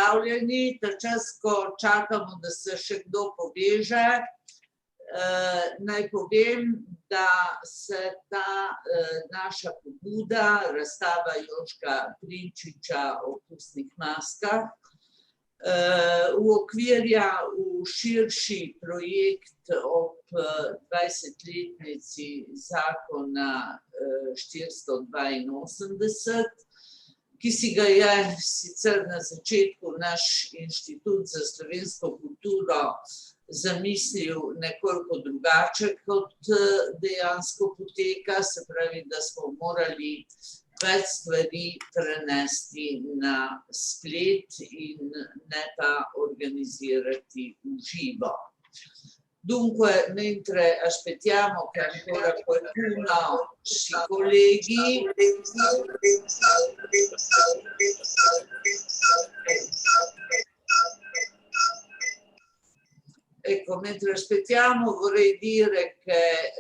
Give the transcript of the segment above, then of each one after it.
pozdravljeni. Ta čas, ko čakamo, da se še kdo poveže, naj povem, da se ta naša pobuda, razstava Joška Prinčiča o pustnih maskah, uokvirja v širši projekt ob 20-letnici zakona 482, ki si ga je sicer na začetku naš Inštitut za slovensko kulturo zamislil nekoliko drugače, kot dejansko poteka, se pravi, da smo morali več stvari prenesti na splet in ne pa organizzarti v živo. Dunque, mentre aspettiamo che ancora qualcuno si colleghi, ecco, mentre aspettiamo vorrei dire che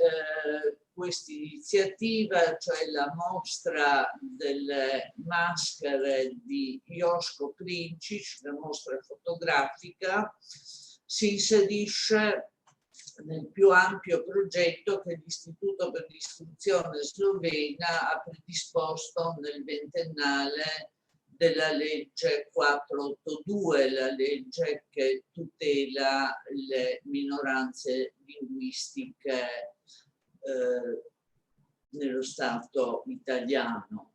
questa iniziativa, cioè la mostra delle maschere di Joško Prinčič, la mostra fotografica, si inserisce nel più ampio progetto che l'Istituto per l'Istruzione Slovena ha predisposto nel ventennale della legge 482, la legge che tutela le minoranze linguistiche nello Stato italiano.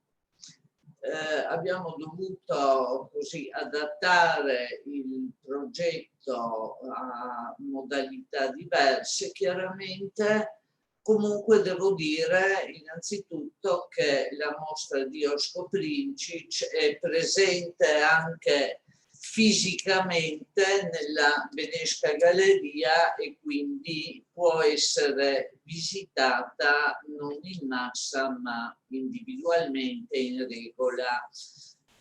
Abbiamo dovuto così adattare il progetto a modalità diverse, chiaramente. Comunque devo dire innanzitutto che la mostra di Joško Prinčič è presente anche fisicamente nella Beneška Galleria e quindi può essere visitata non in massa ma individualmente in regola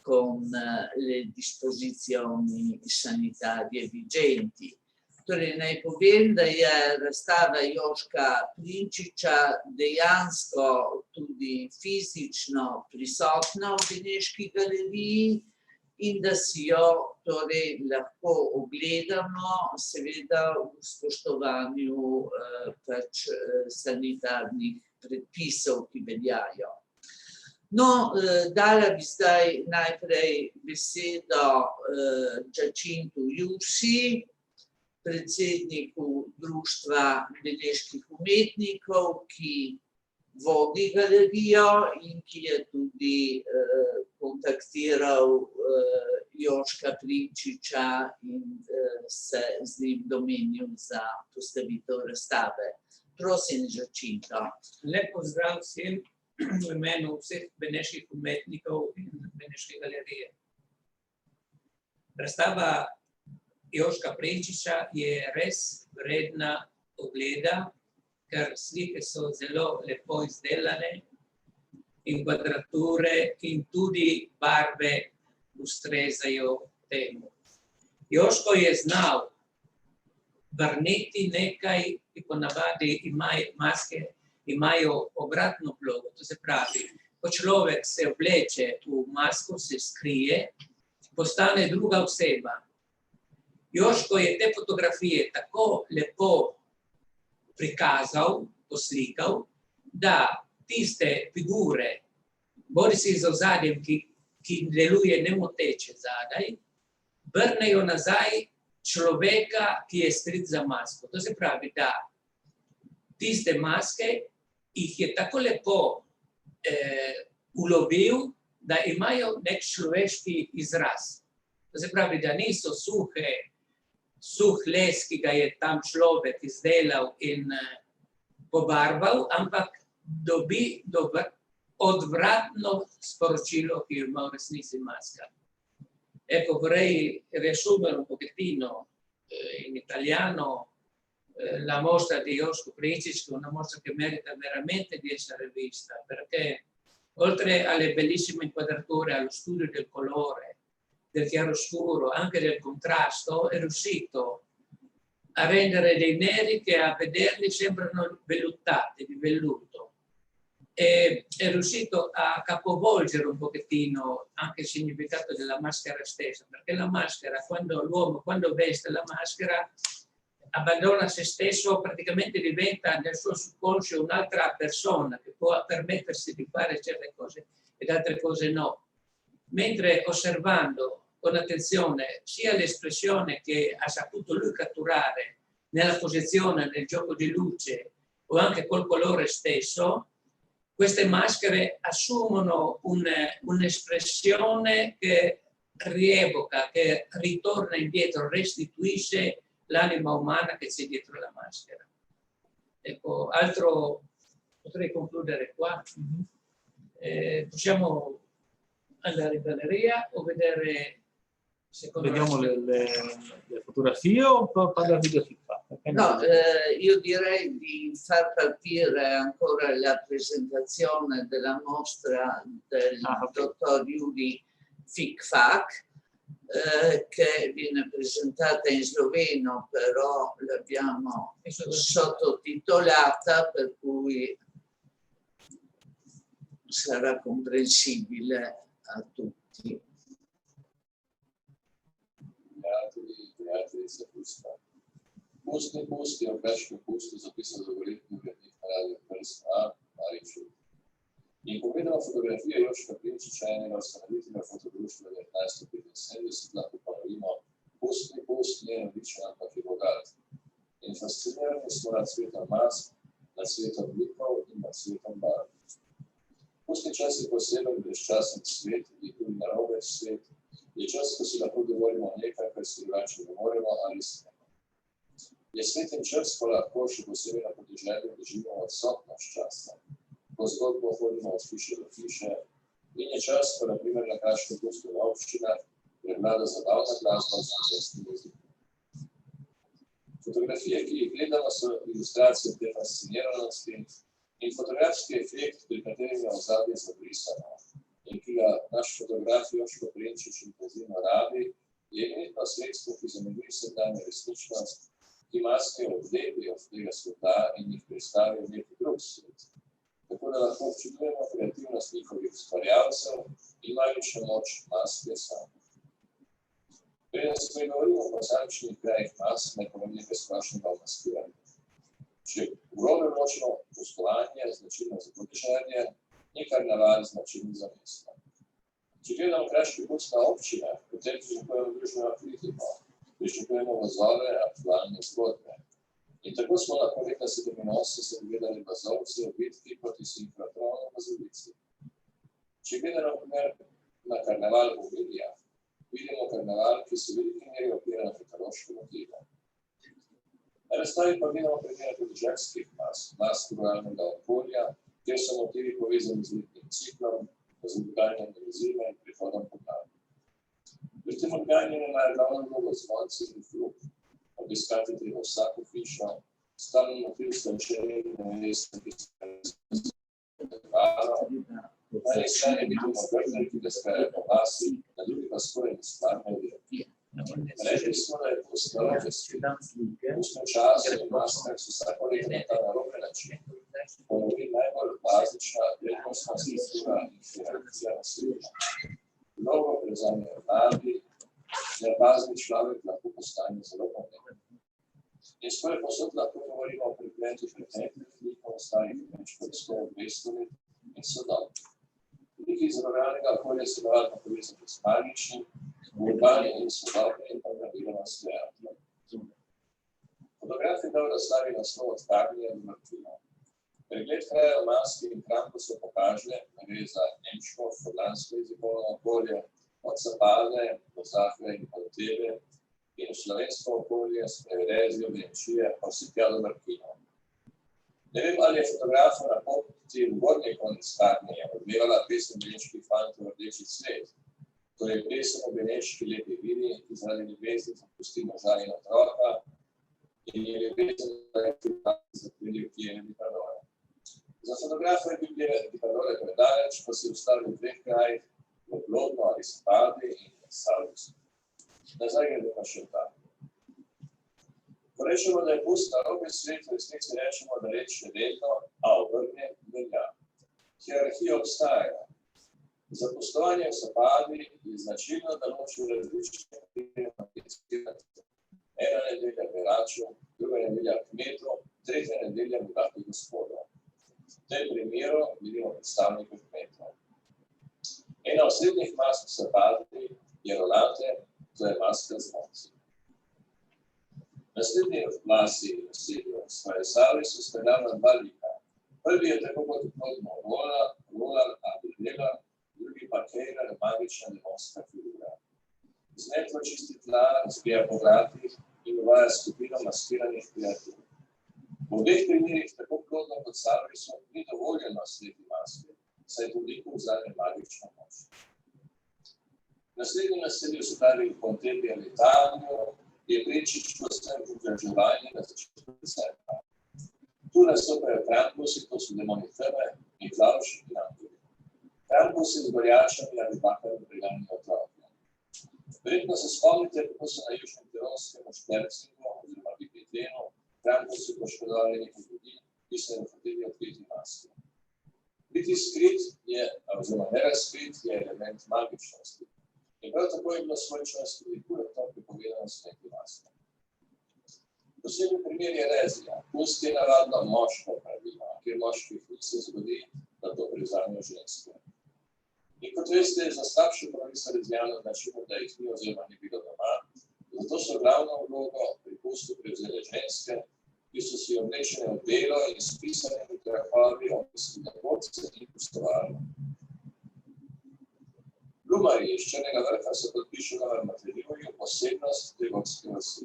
con le disposizioni sanitarie vigenti. Torej, naj povem, da je razstava Joška Prinčiča dejansko tudi fizično prisotna v Beneški galeriji in da si jo torej lahko ogledamo, seveda v spoštovanju pač sanitarnih predpisov, ki veljajo. No, dala bi zdaj najprej besedo Giacintu Jusi, predsedniku Društva beneških umetnikov, ki vodi galerijo in ki je tudi kontaktiral Joška Prinčiča in se z njim domenil za postavitev razstave. Prosim, Giacinto. Lep pozdrav vsem v imenu vseh beneških umetnikov in Beneške galerije. Razstava Joška Prinčiča je res vredna ogleda, ker slike so zelo lepo izdelane in kvadrature in tudi barve ustrezajo temu. Joško je znal vrniti nekaj, ki ponavadi maske imajo obratno vlogo, to se pravi, ko človek se obleče v masko, se skrije, postane druga oseba. Joško je te fotografije tako lepo prikazal, poslikal, da tiste figure, bodisi z ozadjem, ki deluje nemoteče zadaj, vrnejo nazaj človeka, ki je skrit za masko. To se pravi, da tiste maske jih je tako lepo ulovil, da imajo nek človeški izraz. To se pravi, da niso suh les, ki ga je tam človek izdelal in pobarval, ampak dobi odvratno sporočilo, ki ima v resnici maska. Ecco, vorrei riassumere un pochettino in italiano la mostra di Joško Prinčič, che è una mostra che merita veramente di essere vista, perché oltre alle bellissime inquadrature, allo studio del colore, del chiaroscuro, anche del contrasto, è riuscito a rendere dei neri che a vederli sembrano velluttati, di velluto. è riuscito a capovolgere un pochettino anche il significato della maschera stessa, perché la maschera, l'uomo quando veste la maschera abbandona se stesso, praticamente diventa nel suo subconscio un'altra persona che può permettersi di fare certe cose ed altre cose no. Mentre osservando con attenzione sia l'espressione che ha saputo lui catturare nella posizione, nel gioco di luce o anche col colore stesso, queste maschere assumono un'espressione che rievoca, che ritorna indietro, restituisce l'anima umana che c'è dietro la maschera. Ecco, altro potrei concludere qua. Possiamo andare in galleria o vedere Vediamo le fotografie o parlare di video filmato? No, io direi di far partire ancora la presentazione della mostra del dottor Juri Fikfak, che viene presentata in sloveno, però l'abbiamo sottotitolata, per cui sarà comprensibile a tutti. Prijatelji se pusta. Pustni pust je v grškem pustu zapisal dolgoletni urednik Radio Prst A. Maričuk. In pogledamo fotografije Jožka Prinčiča, enega ustanovitelja fotodruštva 1975, lahko ponovimo, pustni pust ni odličen, ampak je bogat. In fascinirani smo nad cvetom mask, nad cvetom likov in nad cvetom barv. Pustni čas je poseben brezčasen svet, je tudi narobe svet, je čas, ko si lahko dovolimo nekaj, kar si drugače ne moremo ali smemo. Je sveten čas, ko lahko še posebej na podeželju doživimo odsotnost časa, ko zgodbo hodimo od hiše do hiše, in je čas, ko na primer na Kraškem pustu v občinah prevlada zabavna glasba v slovenskem jeziku. Fotografije, ki jih gledamo, so ilustracije te fasciniranosti in fotografski efekt, pri katerem je ozadje zabrisano in ki ga naš fotograf Jožko Prinčič intenzivno rabi, je imenitno sredstvo, ki zamegli sedanje resničnost, ki maske odlepijo od tega sveta in jih predstavijo v neki drug svet. Tako da lahko občudujemo kreativnost njihovih ustvarjalcev in magično moč maske same. Preden se pregovorimo o posamičnih krajih mask, naj povem nekaj splošnega o maskiranju. Če grobe ločeno pustovanje, značilno za podeželje, ni karneval značilni za mesto. Če gledamo Kraški pust na občinah, potem pričakujemo družbeno kritiko, pričakujemo vazove, aktualne zgodbe. In tako smo lahko leta 87 gledali vazovce v bitki proti sinhrotronu v Mazovici. Če gledamo primer na karneval v Miljah, vidimo karneval, ki se v veliki meri opira na kataloške motive. Na razstavi pa vidimo primere podeželskih mask ruralnega okolja, kjer so motivi povezani z letnim ciklom, z odgajanjem zime in prihodom pomladi. Pri tem odgajanju imajo glavno vlogo zvonci in fruh. Obiskati treba vsako hišo, stalno motiv stančenje na mestu, ki se ali stane vidimo vrne, ki deskajo po vasi, na drugi pa skoraj ne stvarne vire. Rekli smo, da je postala pustno času in maskah so vsako leto na ta narobe način. Ponovi najbolj bazična vrednostna struktura in hierarhija na svetu. Mnogo prezanje vladi, da bazni človek lahko postane zelo pomemben. In skoraj posod lahko govorimo o pripletu preteklih likov, starih več kot 100-200 let in sodobnih. Liki iz ruralnega okolja so navadno povezani z magičnim, urbanim in sodobnim in pa praviloma s kreativnim. Fotograf je dal razstavi naslov Od Karnija do Martina. Pregled krajev maske in krampusov pokaže, da gre za nemško, furlansko jezikovno okolje, od Zapade do Zahve in Panteve in v slovensko okolje s Preverezijo, Benčije, pa vse tja do Martinov. Ne vem, ali je fotografa na poti v gornji konec Karnija odmevala pesem beneških fantov Rdeči cvet. To je pesem o beneški lepi vidi, ki zaradi ljubezni zapusti moža in otroka in je ljubezen, da je zaprili v Kijeve Dikadore. Za fotografa je bil Dikadore predaleč, pa se je ustavil v dveh krajih, v Plodno ali Zapadi in Salvicu. Nazaj gre pa še tam. Ko rečemo, da je pust narobe svet, v resnici rečemo, da reč še vedno, a obrnjen velja. Hierarhija obstaja. Za poslovanje v zapadi je značilno, da ločijo različne aktivnosti. Ena nedelja beračev, druga nedelja kmetov, tretja nedelja bogatih gospodov. V tem primeru vidimo predstavnikov kmetov. Ena osrednjih mask v zapadi je rolate, to je maska z novci. Naslednji vlasi v Savi so speljali dva lika. Prvi je tako kot Roland Abdela, drugi pa Kejler, magična demonska figura. Z metlo čisti tla, zbija po vratih in uvaja skupino maskiranih kreatur. V obeh primerih, tako plodno kot Savisu, ni dovoljeno slediti maske, saj tudi vzame magično moč. Naslednji naselju so dali v Pontebi ali Italijo, je Prečič postem vzdrževanje na začetku decembra. Tu nastopajo Krampusi, to so demoni teme, in Klavši in Angeli. Krampusi z gorjačami ali bakami preganjajo otroke. Verjetno se spomnite, kako so na južnem Tirolskem v Štercingu oziroma Bipetenu Krampusi poškodovali nekaj ljudi, ki so jim hoteli odkriti maske. Biti skrit je, oziroma nerazkrit, je element magičnosti. In prav tako je bilo svoj čas tudi kuratno prepovedano s nekaj maske. Posebni primer je rezija. Pust je navadno moško pravilo, kjer moških se zgodi, da to prevzamejo ženske. In kot veste, za slabšo pravico rezijano značilno, da jih ni oziroma ni bilo doma, zato so glavno vlogo pri pustu prevzele ženske, ki so si oblečene v belo in s pisanimi grafovi opisali nevodce in pustovali. Lumarji iz Črnega vrha so podpišali v materiju posebnost devodske vasi.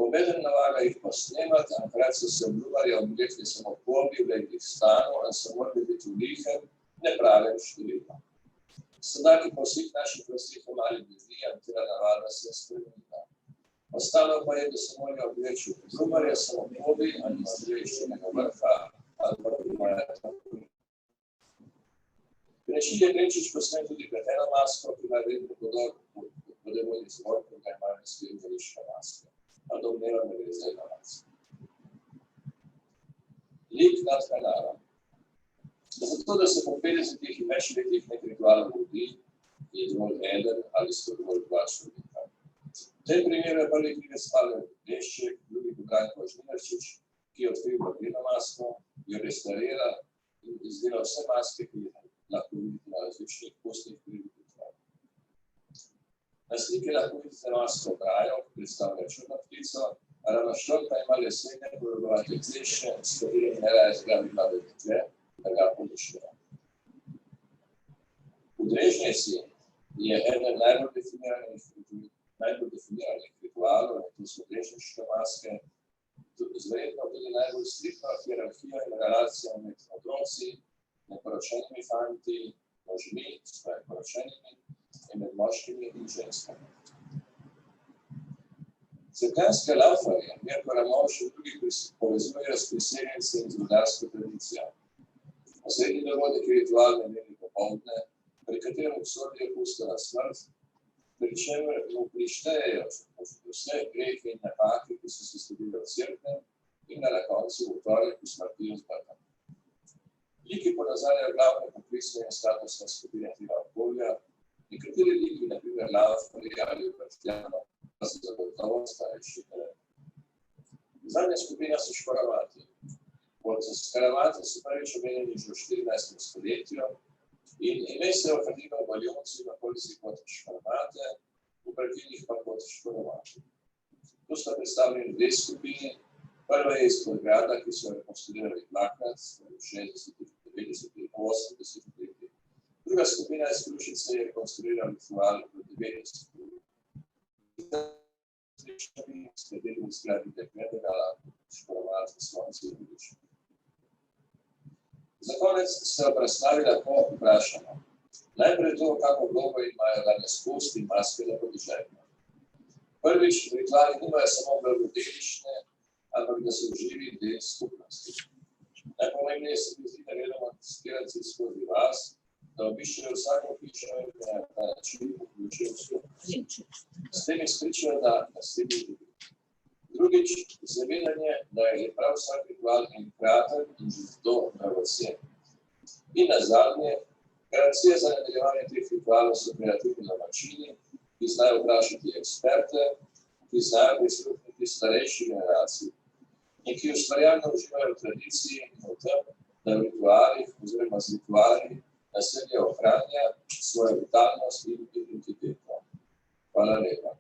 Obeden navaga jih posnemati, enkrat so se v Lumarja oblekli samo polni vlegih stanov, in so morali biti v lihem, nepravem številom. Sedaj, ki po vseh naših vseh mali ljudi, tega navada se je spremenila. Ostalo pa je, da se morajo obleči v Lumarja samo polni, ali na iz Črnega vrha, ali pa Lumarja tako. Prečič je Prečič posnem tudi krateno masko, ki naj vedno podevoli zbor, ko ga imajo naslednje veliška maske. A domneva ne gre za ena maska. Lik nad kanalom. Zato, da se po 50 in več letih nek ritual vodi, je dovolj eden ali so dovolj dva človeka. V tem primeru je prvi krive spalil Lešček, drugi Branko Žnidarčič, ki je odkril papirno masko, jo restaurira in izdela vse maske, ki je lahko vidite na različnih pustnih prireditev. Na sliki lahko vidite masko Brajo, ki predstavlja črno ptico, a Ramaščon pa ima lesene podobovate kleše, s katerimi neraje zgrabi mlade dekle, da ga podušijo. V Drežnici je eden najbolj definiranih ritualov, to so drežniške maske, verjetno tudi najbolj striktna hierarhija in relacija med otroci, neporočenimi fanti, možmi, svoje poročenimi in med moškimi in ženskami. Cerkvenske laufarje Mirko Ramovš in drugi povezujejo s priseljenci in z rudarsko tradicijo. Osrednji dogodek je ritual nedelje popoldne, pri katerem obsodijo pusta na smrt, pri čemer mu prištejejo vse grehe in napake, ki so se zgodile v cerkvi in na koncu v torek usmrtijo z brtom. Liki ponazarjajo glavne poklicne in statusne skupine tega okolja, nekateri liki, na primer Laufarji ali Vrtljano, pa so zagotovo starejši teren. Zadnja skupina so škorovati. Pod škorovati so prvič omenjeni že v 14. stoletju in ime se je ohranilo v Baljonci na okolici kot škorovate, v Brkinih pa kot škorovati. Tu sta predstavljeni dve skupini. Prva je iz Podgrada, ki so rekonstruirali dvakrat v 60. 90. in 80. letih. Druga skupina iz Krušice je rekonstruirala ritual v 90. letih. S katerimi zgradi dekletega škorovati slonci in budiči. Za konec se ob razstavi lahko vprašamo. Najprej to, kako vlogo imajo danes pust in maske na podeželju. Prvič, rituali nimajo samo blagodelične, ampak da so živi del skupnosti. Najpomembneje se mi zdi, da gledamo skirati skozi vas, da obiščajo vsako hišo in na ta način vključijo v skupnost. S tem izpričajo, da naslednji ljudi. Drugič, zavedanje, da je prav vsak ritual enkraten in zato dragocen. In nazadnje, garancije za nadaljevanje teh ritualov so kreativni domačini, ki znajo vprašati eksperte, ki znajo prisluhniti starejši generaciji in ki ustvarjalno uživajo v tradiciji in v tem, da v ritualih oziroma z rituali naselje ohranja svojo vitalnost in identiteto. Hvala lepa.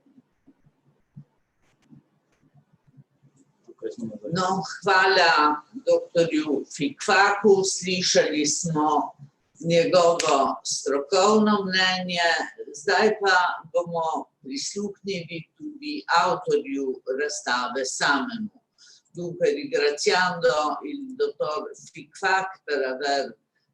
No, hvala doktorju Fikfaku, slišali smo njegovo strokovno mnenje, zdaj pa bomo prisluhnili tudi avtorju razstave samemu. Dunque, ringraziando il dottor Fikfak per aver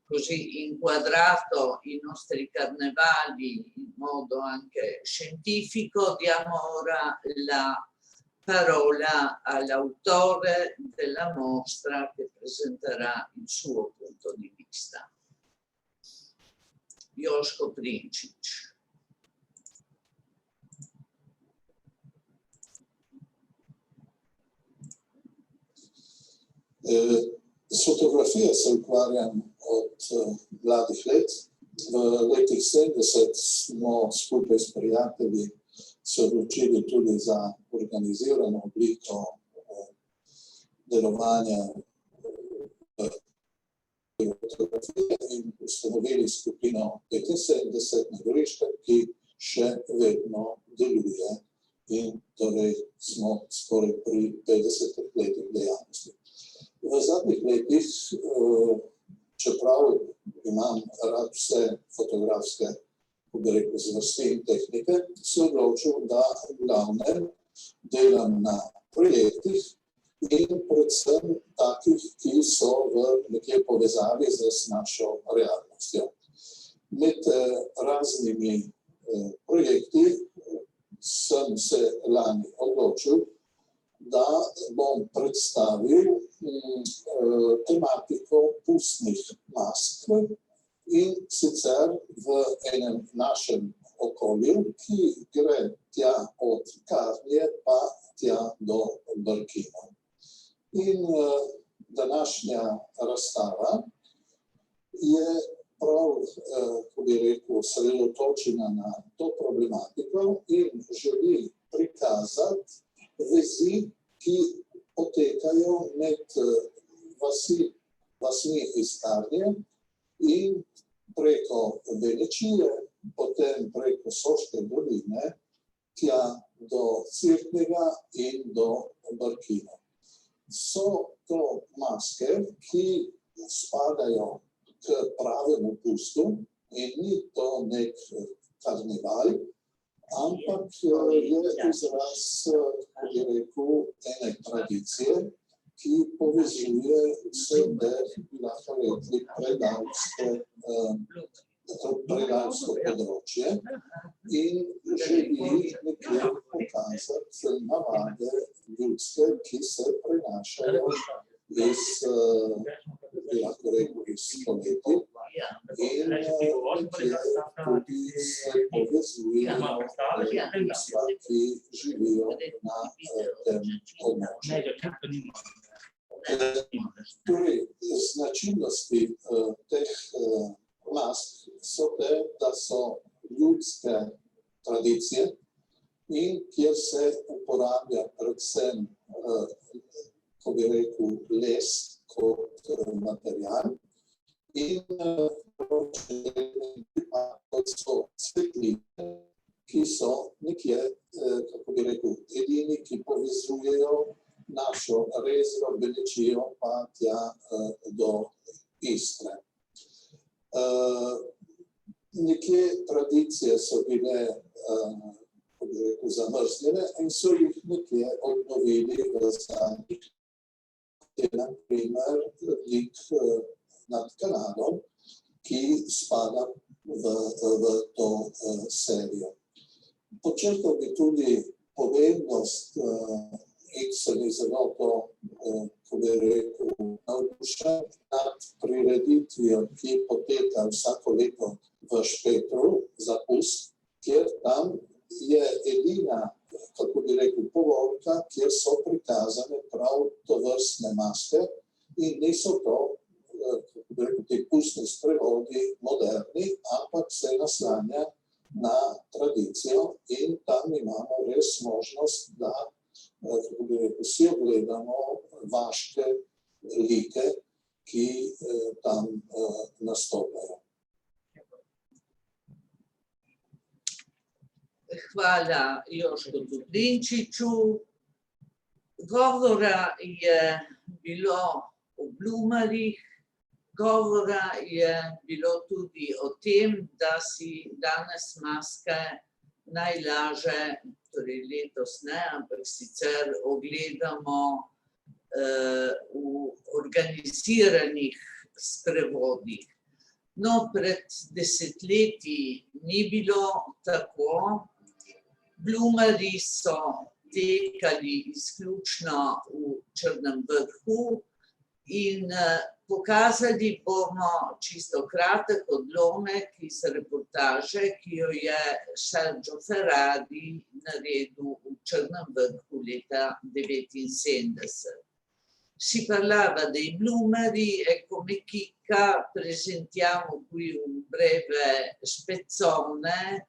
così inquadrato i nostri carnevali in modo anche scientifico, diamo ora la parola all'autore della mostra che presenterà il suo punto di vista. Joško Prinčić. S fotografijo se ukvarjam od mladih let. V letih 70 smo skupaj s prijatelji se odločili tudi za organizirano obliko delovanja fotografije in ustanovili skupino 75 na Goriškem, ki še vedno deluje in torej smo skoraj pri 50 letih dejavnosti. V zadnjih letih, čeprav imam rad vse fotografske zvrsti in tehnike, se odločil, da v glavnem delam na projektih in predvsem takih, ki so v nekje povezavi z našo realnostjo. Med raznimi projekti sem se lani odločil, da bom predstavil tematiko pustnih mask in sicer v enem našem okolju, ki gre tja od Karlije pa tja do Brkina. In današnja razstava je prav, ko bi rekel, osredotočena na to problematiko in želi prikazati vezi, ki potekajo med vasmi iz Karlije in preko Benečije, potem preko Soške doline, tja do Cirknega in do Brkina. So to maske, ki spadajo k pravemu pustu in ni to nek karneval, ampak je izraz, kako bi rekel, ene tradicije, ki povezuje vse te, bi lahko rekli, predalsko področje in želi nekje pokazati navade ljudske, ki se prenašajo iz, bi lahko rekel, iz stoletij in nekje tudi se povezujejo ljudstva, ki živijo na tem območju. Torej, značilnosti teh mask so te, da so ljudske tradicije in kjer se uporablja predvsem, ko bi rekel, les kot material in kot so cvetline, ki so nekje, kako bi rekel, edini, ki povezujejo našo Rezno, Benečijo pa tja do Istre. Nekje tradicije so bile, kako bi rekel, zamrznjene in so jih nekje obnovili v zadnjih, na primer lik nad Kanadom, ki spada v to serijo. Počrtal bi tudi pomembnost in se mi zelo to, ko bi rekel, navdušen nad prireditvijo, ki poteka vsako leto v Špetru za pust, kjer tam je edina, kako bi rekel, povorka, kjer so prikazane prav tovrstne maske in niso to, kako ti pustni sprevodi moderni, ampak se naslanja na tradicijo in tam imamo res možnost, da kako bi rekel, si ogledamo vaške like, ki tam nastopajo. Hvala Jožku Dublinčiču. Govora je bilo o blumarjih, govora je bilo tudi o tem, da si danes maske najlaže, torej letos ne, ampak sicer ogledamo v organiziranih sprevodih. No, pred desetletji ni bilo tako. Blumarji so tekali izključno v Črnem Vrhu in pokazali bomo čisto kratek odlomek iz reportaže, ki jo je Sergio Ferrari naredil v Črnem Vrhu leta 1979. Si parlava dei numeri e come chicca presentiamo qui un breve spezzone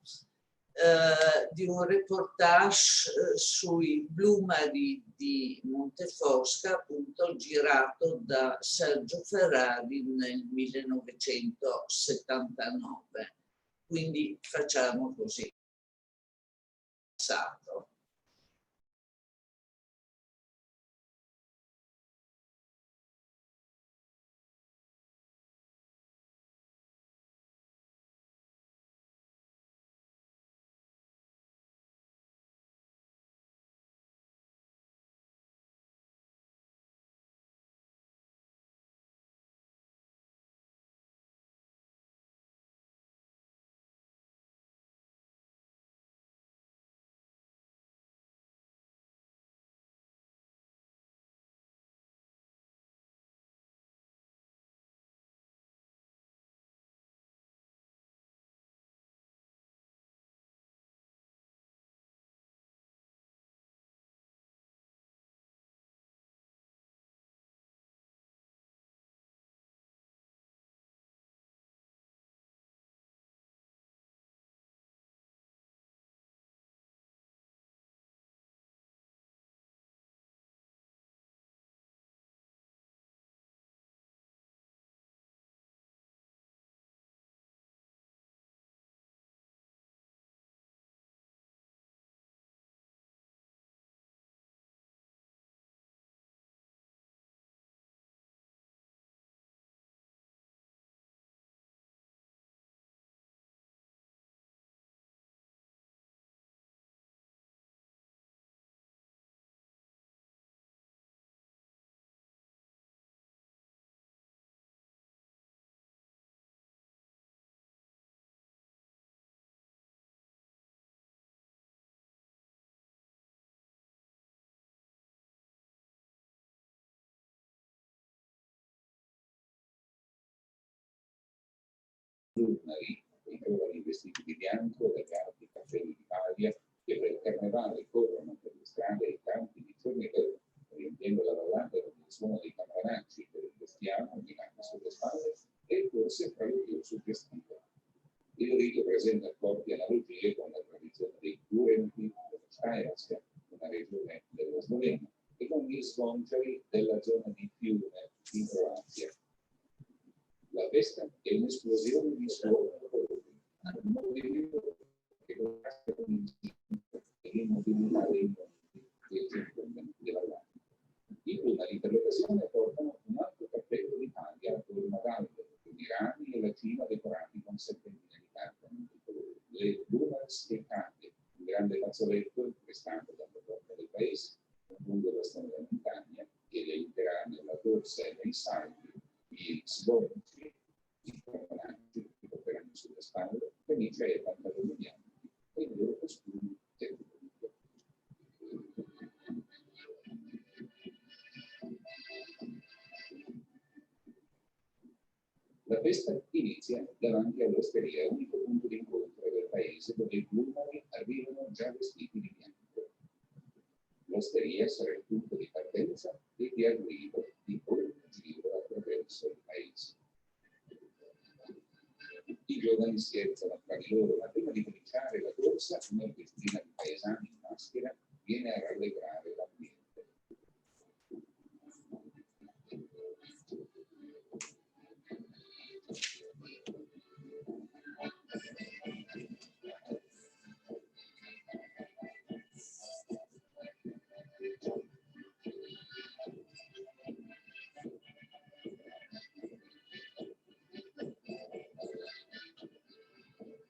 di un reportage sui blumeri di Montefosca, appunto girato da Sergio Ferrari nel 1979. Quindi facciamo così. Passato. Lunari, i giovani vestiti di bianco, dagli alti capelli di paglia, che per il carnevale corrono per le strade e campi di fornitori, riempiendo la vallata con il suono dei campanacci per il bestiame minando sulle spalle e forse proprio più suggestivo. Il rito presenta forti analogie con la tradizione dei Kurenti dello Štajerska, una regione della Slovenia, e con gli scontri della zona di Fiume in Croazia. La festa è un'esplosione di suoni e colori, un movimento che contrasta con l'istinto e l'immobilità dei mondi che circondano le vallate. I lunari per l'occasione portano un alto cappello di paglia attorno ad alberi, rami e la cima decorati con serpentine di carta di colori. Le lunars e cambie, un grande fazzoletto prestato dalla porta del paese, lungo la strada della montagna, che le aiuterà nella corsa e nei salti. I sgonci, i campanacci che porteranno sulle spalle, camicia e pantaloni bianchi e i loro costumi tecnici. La festa inizia davanti all'osteria, unico punto di incontro del paese dove i blumari arrivano già vestiti di bianco. L'osteria sarà il punto di partenza e di arrivo di ogni giro attraverso il paese. I giovani scherzano tra di loro, ma prima di cominciare la corsa, una vestina di paesani in maschera viene a rallegrare l'ambiente.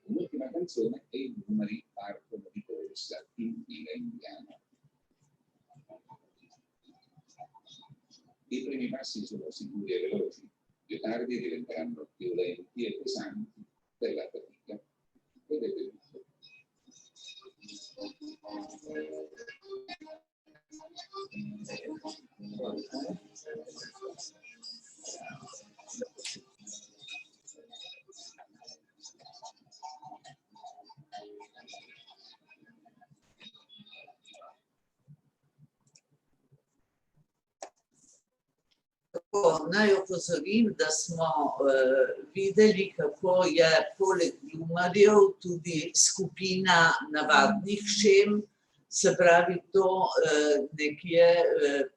L'ultima canzone e i numeri partono di corsa in fila indiana. I primi passi sono sicuri e veloci, più tardi diventeranno più lenti e pesanti per la fatica. Vedete tutto. Naj opozorim, da smo videli, kako je poleg glumarjev tudi skupina navadnih šem, se pravi, to nekje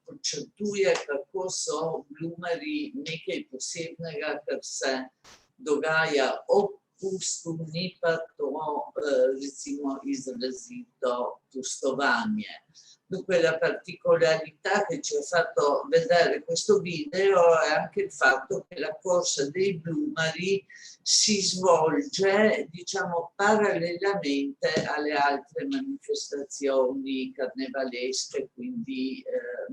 podčrtuje, kako so glumarji nekaj posebnega, kar se dogaja ob pustu, ni pa to recimo izrazito pustovanje. Dunque la particolarità che ci ha fatto vedere questo video è anche il fatto che la corsa dei blumari si svolge, diciamo, parallelamente alle altre manifestazioni carnevalesche, quindi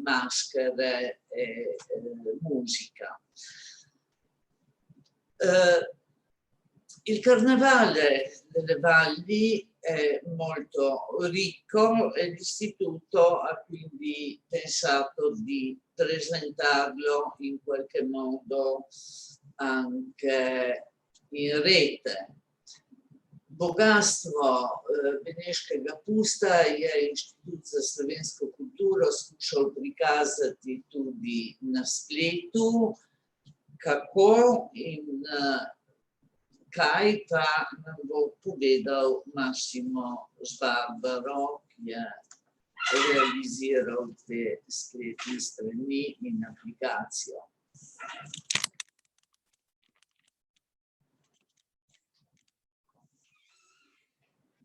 maschere e musica. Il carnevale delle valli è molto ricco e l'istituto ha quindi pensato di presentarlo in qualche modo anche in rete. Bogatstvo Beneškega pusta je Inštitut za slovensko kulturo skušal prikazati tudi na spletu, kako in kaj pa nam bo povedal Massimo Sbarbaro, ki je realiziral te spletne strani in aplikacijo.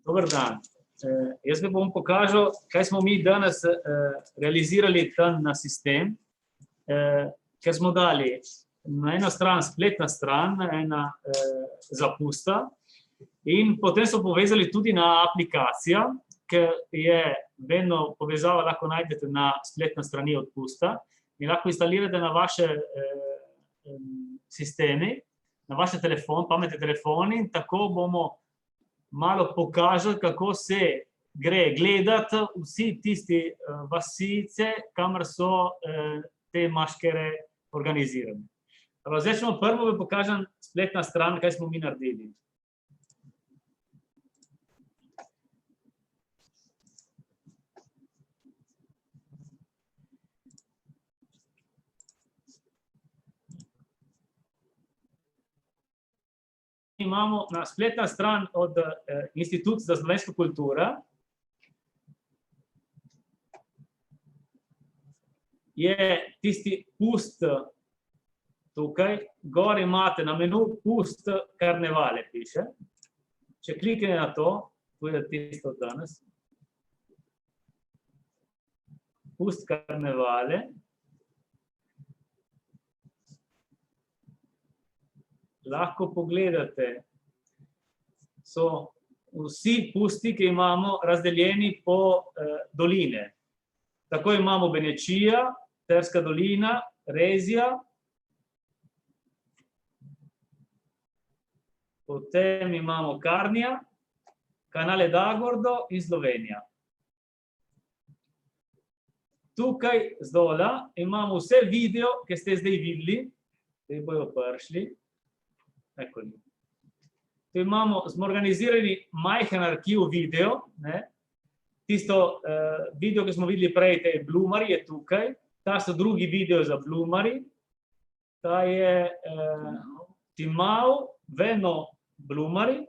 Dober dan. Jaz bi bom pokažel, kaj smo mi danes realizirali tam na sistem, ker smo dali na eno stran spletna stran, ena zapusta, in potem so povezali tudi na aplikacijo, ker je vedno povezava, lahko najdete na spletna strani odpusta in lahko instalirate na vaše sistemi, na vaše telefon, pametne telefoni, in tako bomo malo pokažali, kako se gre gledati vsi tisti vasice, kamor so te maškere organizirane. Zdaj smo prvo bi pokažem spletna stran, kaj smo mi naredili. Imamo na spletna stran od Inštitut za slovensko kulturo, je tisti pust tukaj, gor imate na menu pust karnevale, piše. Če klikne na to, tu je tisto danes. Pust karnevale. Lahko pogledate, so vsi pusti, ki imamo razdeljeni po doline. Tako imamo Benečija, Terska dolina, Rezija, potem imamo Karnija, Canale d'Agordo in Slovenija. Tukaj zdola imamo vse video, ki ste zdaj videli, ki bojo prišli. Eccoli. Tu smo organizirali majhen arhiv video, tisto video, ki smo videli prej, te blumari je tukaj, ta so drugi video za blumari, ta je Timau, vedno Blumari.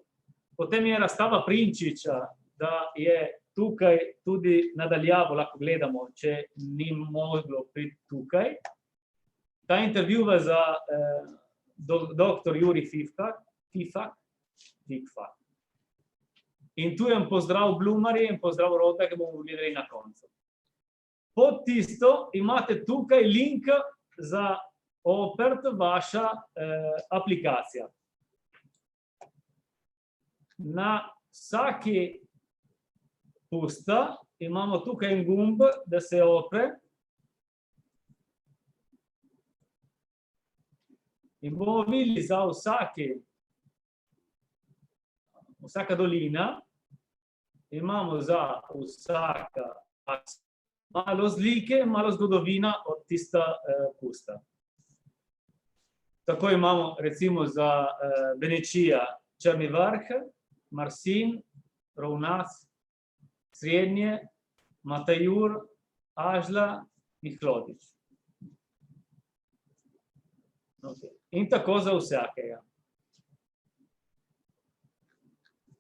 Potem je razstava Prinčiča, da je tukaj tudi nadaljavo, lahko gledamo, če ni moglo priti tukaj. Ta intervju za dr. Juri Fifak. In tu je pozdrav Blumari in pozdrav Rota, ki bomo gledali na koncu. Pod tisto imate tukaj link za Opert, vaša aplikacija. Na vsaki pusta imamo tukaj en gumb, da se opre. In bomo videli za vsaka dolina, imamo za vsaka malo slike, malo zgodovina od tista pusta. Tako imamo recimo za Benečija Črni vrh, Marsin, Rovnac, Srednje, Matajur, Ažla in Hlodič. In tako za vsakega.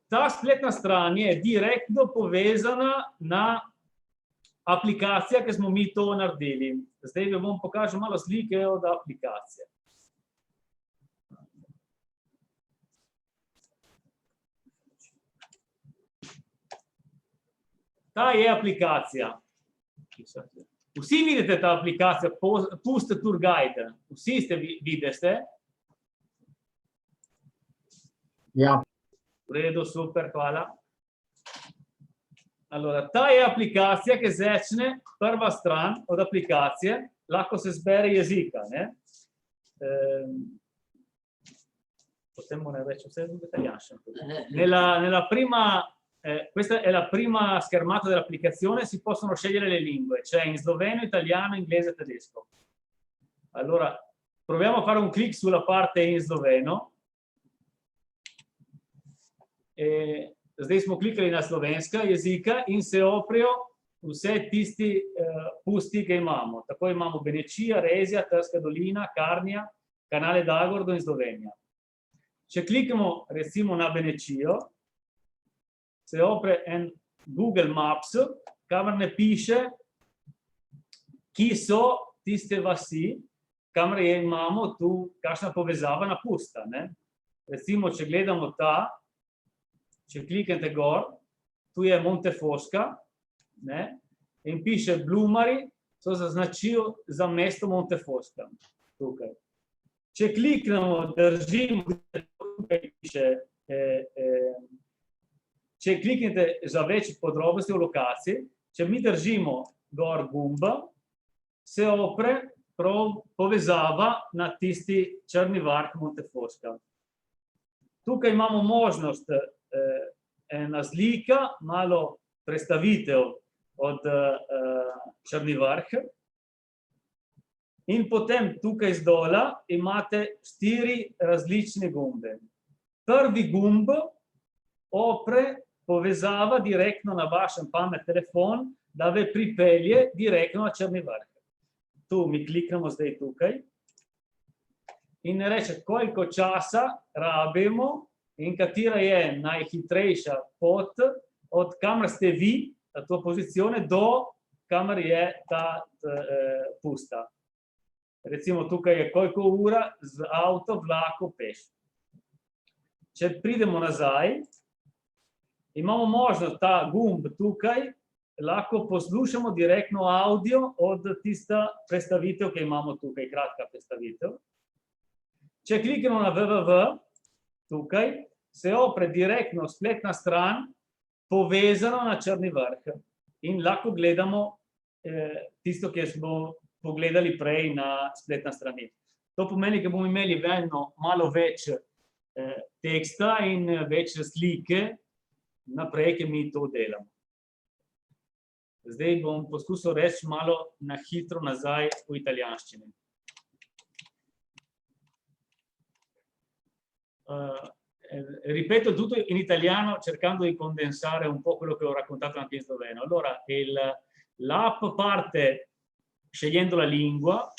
Ta spletna stran je direktno povezana na aplikacijo, ki smo mi to naredili. Zdaj vam pokažem malo slike od aplikacije. Ta je aplikacija. Vsi vidite ta aplikacija, Pust Tour Guide. Vsi ste vidite? Ja. V redu, super, hvala. Allora, ta je aplikacija, ki začne prva stran od aplikacije, lahko se zbere jezika. Potem moram reči vse v italijanščino. Questa è la prima schermata dell'applicazione, si possono scegliere le lingue, c'è in sloveno, italiano, inglese e tedesco. Allora, proviamo a fare un clic sulla parte in sloveno. Zdaj smo klikali na slovenska jezika in se oprijo vse tisti pusti, ki imamo. Tako imamo Benečija, Rezija, Trska dolina, Karnija, Canale d'Agordo in Slovenija. Če klikamo recimo na Benečijo, se opre en Google Maps, kamor ne piše, ki so tiste vasi, kamor imamo tu kakšna povezava na pusta. Recimo, če gledamo ta, če kliknete gor, tu je Montefosca in piše Blumari, so zaznačil za mesto Montefosca. Tukaj. Če kliknemo, držimo, tukaj piše, če kliknete za več podrobnosti o lokaciji, če mi držimo gor gumba, se opre povezava na tisti Črni vrh Montefosca. Tukaj imamo možnost ena slika, malo predstavitev od Črni vrh. In potem tukaj zdola imate 4 različne gumbe. Prvi gumb opre povezava direktno na vašem pamet telefon, da ve pripelje direktno na Črni vrh. Tu mi kliknemo zdaj tukaj in reče, koliko časa rabimo in katera je najhitrejša pot od kamor ste vi, to pozicione, do kamor je ta pusta. Recimo tukaj je koliko ura z avto, vlako, peš. Če pridemo nazaj, imamo možnost ta gumb tukaj, lahko poslušamo direktno audio od tista predstavitev, ki imamo tukaj, kratka predstavitev. Če kliknemo na www, tukaj se opre direktno spletna stran, povezano na Črni vrh in lahko gledamo tisto, ki smo pogledali prej na spletna strani. To pomeni, da bomo imeli vedno malo več teksta in več slike naprej, ki mi to delamo. Zdaj bom poskusil reči malo na hitro nazaj v italijanščini. Ripeto tutto in italiano cercando di condensare un po' quello che ho raccontato anche in sloveno. Allora, l'app parte scegliendo la lingua,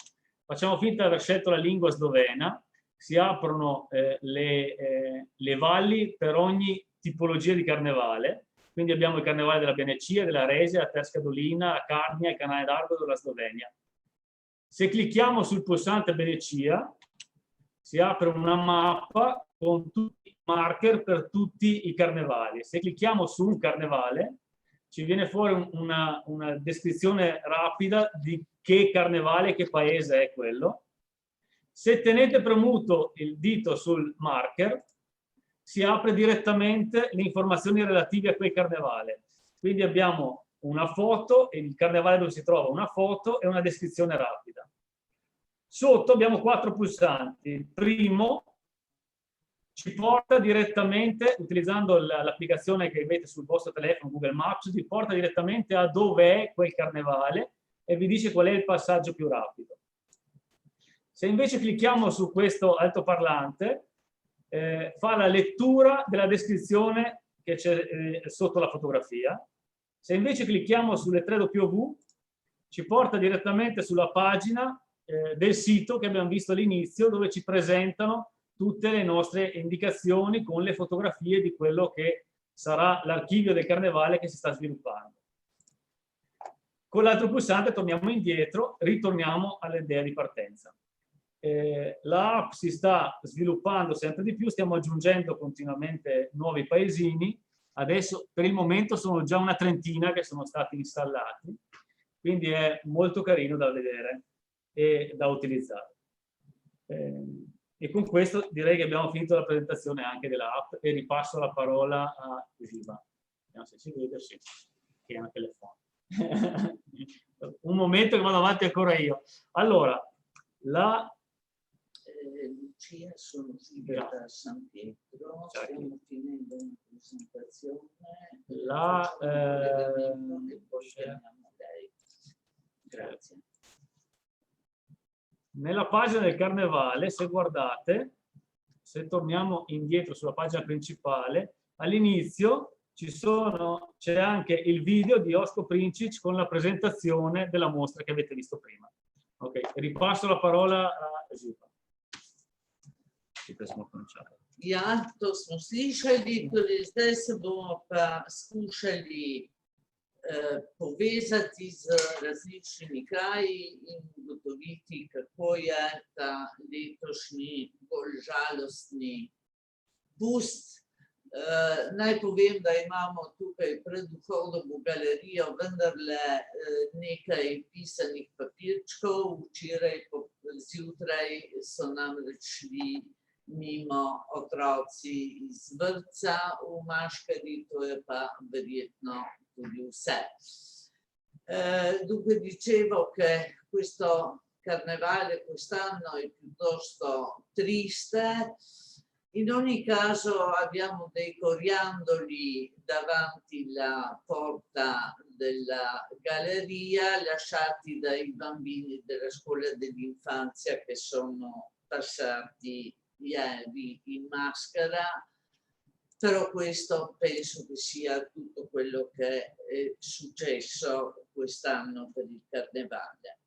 facciamo finta di aver scelto la lingua slovena si aprono le valli per ogni tipologia di carnevale. Quindi abbiamo il carnevale della Venecia, della Resia, la Terschadolina, la Carnia, il canale d'Argo della Slovenia. Se clicchiamo sul pulsante Venecia, si apre una mappa con tutti i marker per tutti i carnevali. Se clicchiamo su un carnevale, ci viene fuori una descrizione rapida di che carnevale, che paese è quello. Se tenete premuto il dito sul marker, si apre direttamente le informazioni relative a quel carnevale. Quindi abbiamo una foto, il carnevale dove si trova, una foto e una descrizione rapida. Sotto abbiamo 4 pulsanti. Il primo ci porta direttamente, utilizzando l'applicazione che avete sul vostro telefono, Google Maps, vi porta direttamente a dove è quel carnevale e vi dice qual è il passaggio più rapido. Se invece clicchiamo su questo altoparlante, fa la lettura della descrizione che c'è sotto la fotografia. Se invece clicchiamo sulle 3W, ci porta direttamente sulla pagina del sito che abbiamo visto all'inizio, dove ci presentano tutte le nostre indicazioni con le fotografie di quello che sarà l'archivio del carnevale che si sta sviluppando. Con l'altro pulsante torniamo indietro, ritorniamo all'idea di partenza. L'app si sta sviluppando sempre di più, stiamo aggiungendo continuamente nuovi paesini. Adesso per il momento sono già una trentina che sono stati installati, quindi è molto carino da vedere e da utilizzare. E con questo direi che abbiamo finito la presentazione anche dell'app e ripasso la parola a Giba. Vediamo se ci vede, sì, che è anche le fonti. Un momento che vado avanti ancora io. Allora, Lucia, sono Silvia da San Pietro, stiamo finendo una presentazione. E poi chiamiamo lei. Grazie. Nella pagina del carnevale, se guardate, se torniamo indietro sulla pagina principale, all'inizio c'è anche il video di Osko Princic con la presentazione della mostra che avete visto prima. Ok, ripasso la parola a Živa. Ja, to smo slišali, tudi zdaj se bomo pa skušali povezati z različnimi kraji in ugotoviti, kako je ta letošnji bolj žalostni pust. Naj povem, da imamo tukaj pred vhodom v galerijo vendarle nekaj pisanih papirčkov. Včeraj zjutraj so namreč šli mimo otroci iz vrtca v Maškari, to je pa verjetno tudi vse. Dunque dicevo che questo carnevale quest'anno è piuttosto triste. In ogni caso abbiamo dei coriandoli davanti alla porta della galleria lasciati dai bambini della scuola dell'infanzia che sono passati ieri in maschera, però questo penso che sia tutto quello che è successo quest'anno per il carnevale.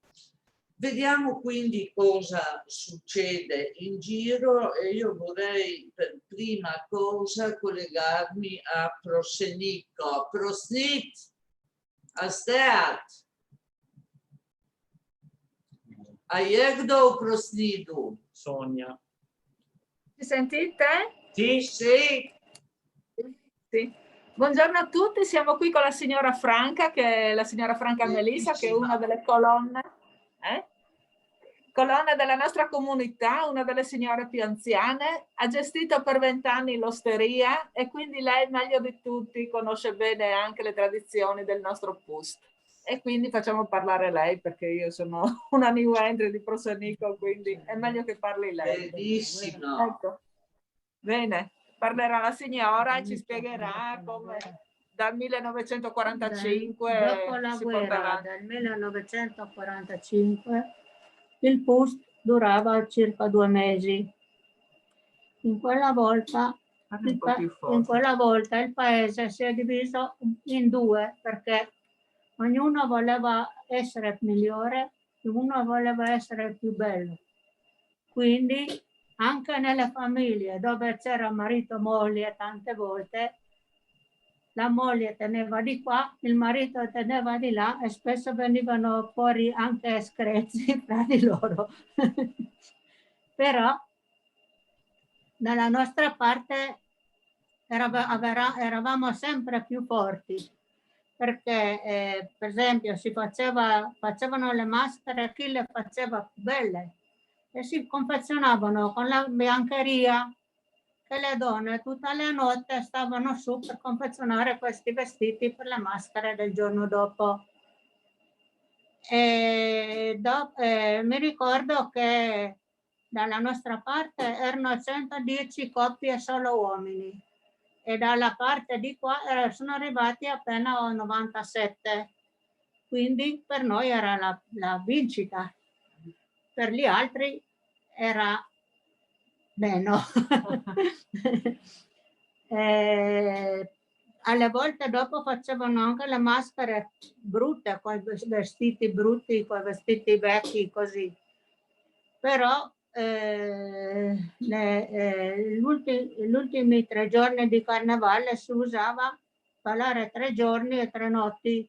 Vediamo quindi cosa succede in giro e io vorrei per prima cosa collegarmi a Prosenico. Prosnit, Asteat. A jak kdo v Prosnidu? Sonia. Mi sentite? Sì. Sì. Sì. Buongiorno a tutti, siamo qui con la signora Franca, che è la signora Franca Melissa, che è una delle colonne della nostra comunità, una delle signore più anziane. Ha gestito per 20 anni l'osteria e quindi lei meglio di tutti conosce bene anche le tradizioni del nostro Pust. E quindi facciamo parlare lei, perché io sono una new entry di Prosenico, quindi è meglio che parli lei. Benissimo. Ecco. Bene, parlerà la signora e ci spiegherà come dal 1945 dopo la guerra del 1945 il Pust durava circa 2 mesi. In quella volta il paese si è diviso in due perché ognuno voleva essere migliore e uno voleva essere più bello. Quindi anche nelle famiglie dove c'era marito e moglie tante volte, la moglie teneva di qua, il marito teneva di là e spesso venivano fuori anche screzi fra di loro. Però dalla nostra parte eravamo sempre più forti, perché per esempio facevano le maschere, chi le faceva più belle e si confezionavano con la biancheria, che le donne tutta la notte stavano su per confezionare questi vestiti per le maschere del giorno dopo. Mi ricordo che dalla nostra parte erano 110 coppie solo uomini e dalla parte di qua sono arrivati appena 97, quindi per noi era la vincita, per gli altri era meno. Alle volte dopo facevano anche le maschere brutte, con i vestiti brutti, con i vestiti vecchi, così. Però gli ultimi 3 giorni di carnevale si usava ballare 3 giorni e 3 notti.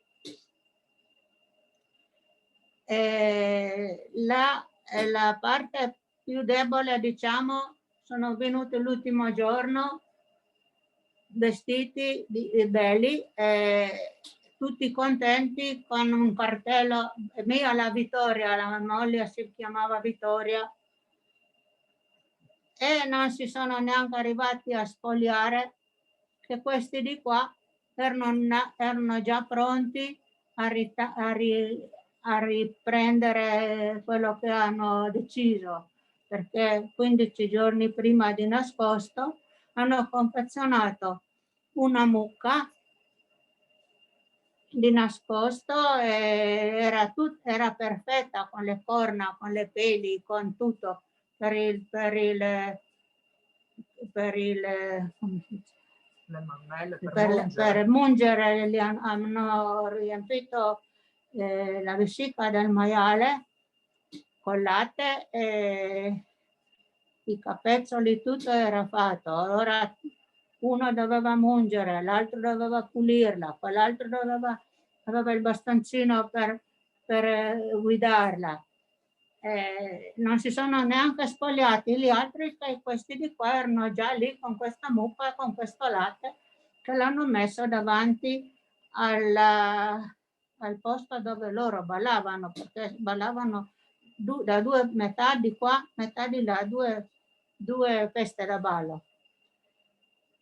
La parte più debole, diciamo, sono venuti l'ultimo giorno vestiti belli, tutti contenti con un cartello, mia la Vittoria, la moglie si chiamava Vittoria, e non si sono neanche arrivati a spogliare, che questi di qua erano già pronti a riprendere quello che hanno deciso, perché 15 giorni prima di nascosto hanno confezionato una mucca di nascosto e era perfetta, con le corna, con le peli, con tutto, per mungere. Hanno riempito la vescica del maiale con latte e i capezzoli, tutto era fatto. Allora uno doveva mungere, l'altro doveva pulirla, quell'altro aveva il bastoncino per guidarla. Non si sono neanche spogliati gli altri, che questi di qua erano già lì con questa mucca, con questo latte, che l'hanno messo davanti al posto dove loro ballavano, perché ballavano da due, metà di qua, metà di là, due feste da ballo.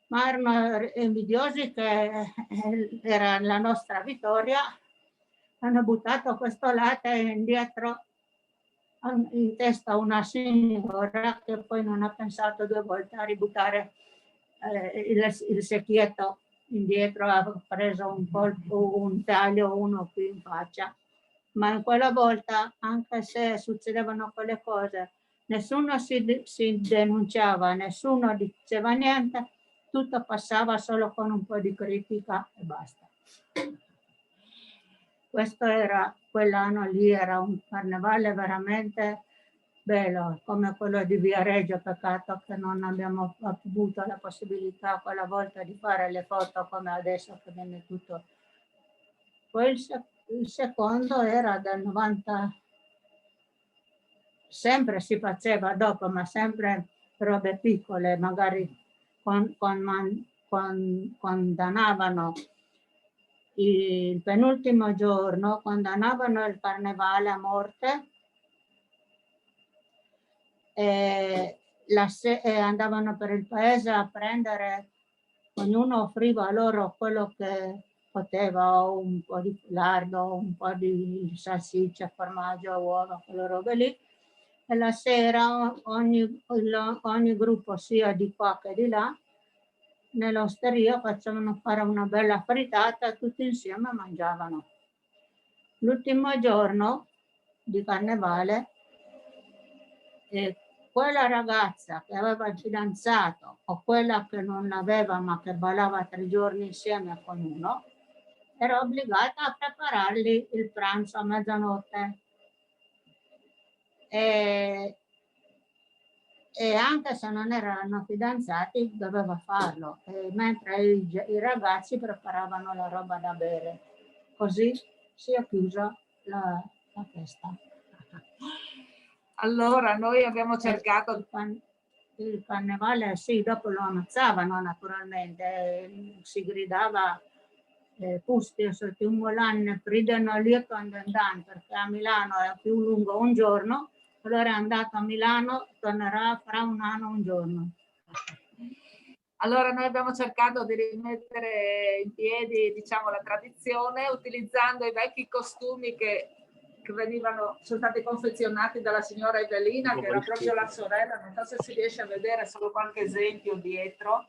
Ma erano invidiosi che era la nostra vittoria, hanno buttato questo latte indietro in testa a una signora, che poi non ha pensato 2 volte a ributtare il secchietto indietro, ha preso un taglio, uno qui in faccia. Ma in quella volta, anche se succedevano quelle cose, nessuno si denunciava, nessuno diceva niente, tutto passava solo con un po' di critica e basta. Questo era, quell'anno lì era un carnevale veramente bello, come quello di Viareggio. Peccato che non abbiamo avuto la possibilità quella volta di fare le foto come adesso, che viene tutto. Poi il secondo era del 90, sempre si faceva dopo, ma sempre robe piccole, magari condannavano il penultimo giorno, condannavano il carnevale a morte e andavano per il paese a prendere, ognuno offriva loro quello che poteva, un po' di lardo, un po' di salsiccia, formaggio, uova, quelle robe lì. E la sera ogni gruppo, sia di qua che di là, nell'osteria facevano fare una bella frittata, tutti insieme mangiavano. L'ultimo giorno di carnevale, quella ragazza che aveva il fidanzato o quella che non l'aveva ma che ballava 3 giorni insieme con uno, era obbligata a preparargli il pranzo a mezzanotte. E e anche se non erano fidanzati doveva farlo, mentre i ragazzi preparavano la roba da bere. Così si è chiusa la festa. Allora, noi abbiamo cercato... Il carnevale, sì, dopo lo ammazzavano naturalmente, si gridava Pusti, se ti un volan prendono lì perché a Milano è più lungo un giorno, allora è andato a Milano, tornerà fra un anno un giorno. Allora noi abbiamo cercato di rimettere in piedi, diciamo, la tradizione utilizzando i vecchi costumi che sono stati confezionati dalla signora Evelina, che era proprio la sorella, non so se si riesce a vedere solo qualche esempio dietro.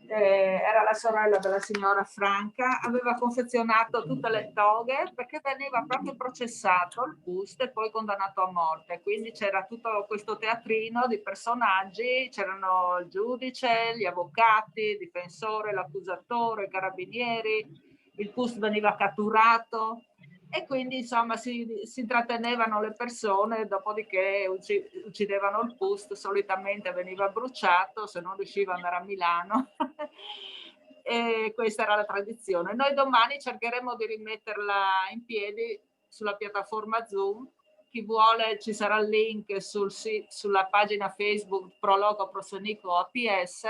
Era la sorella della signora Franca, aveva confezionato tutte le toghe perché veniva proprio processato il Pust e poi condannato a morte, quindi c'era tutto questo teatrino di personaggi, c'erano il giudice, gli avvocati, il difensore, l'accusatore, i carabinieri, il Pust veniva catturato e quindi insomma si intrattenevano le persone, dopodiché uccidevano il Pust, solitamente veniva bruciato se non riusciva ad andare a Milano. E questa era la tradizione. Noi domani cercheremo di rimetterla in piedi sulla piattaforma Zoom. Chi vuole, ci sarà il link sulla pagina Facebook Proloco Prosonico APS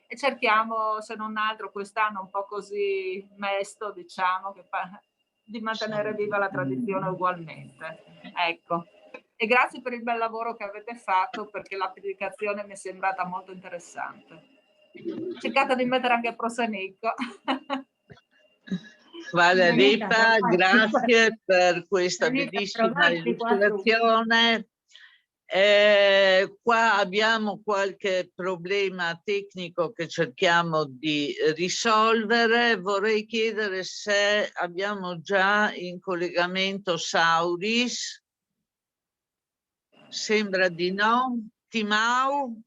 e cerchiamo, se non altro quest'anno un po' così mesto, diciamo, di mantenere viva la tradizione ugualmente. Ecco. E grazie per il bel lavoro che avete fatto, perché l'applicazione mi è sembrata molto interessante. Cercate di mettere anche Prosonico. Guarda Lipa, grazie per questa bellissima illustrazione. Qua abbiamo qualche problema tecnico che cerchiamo di risolvere. Vorrei chiedere se abbiamo già in collegamento Sauris. Sembra di no. Timau?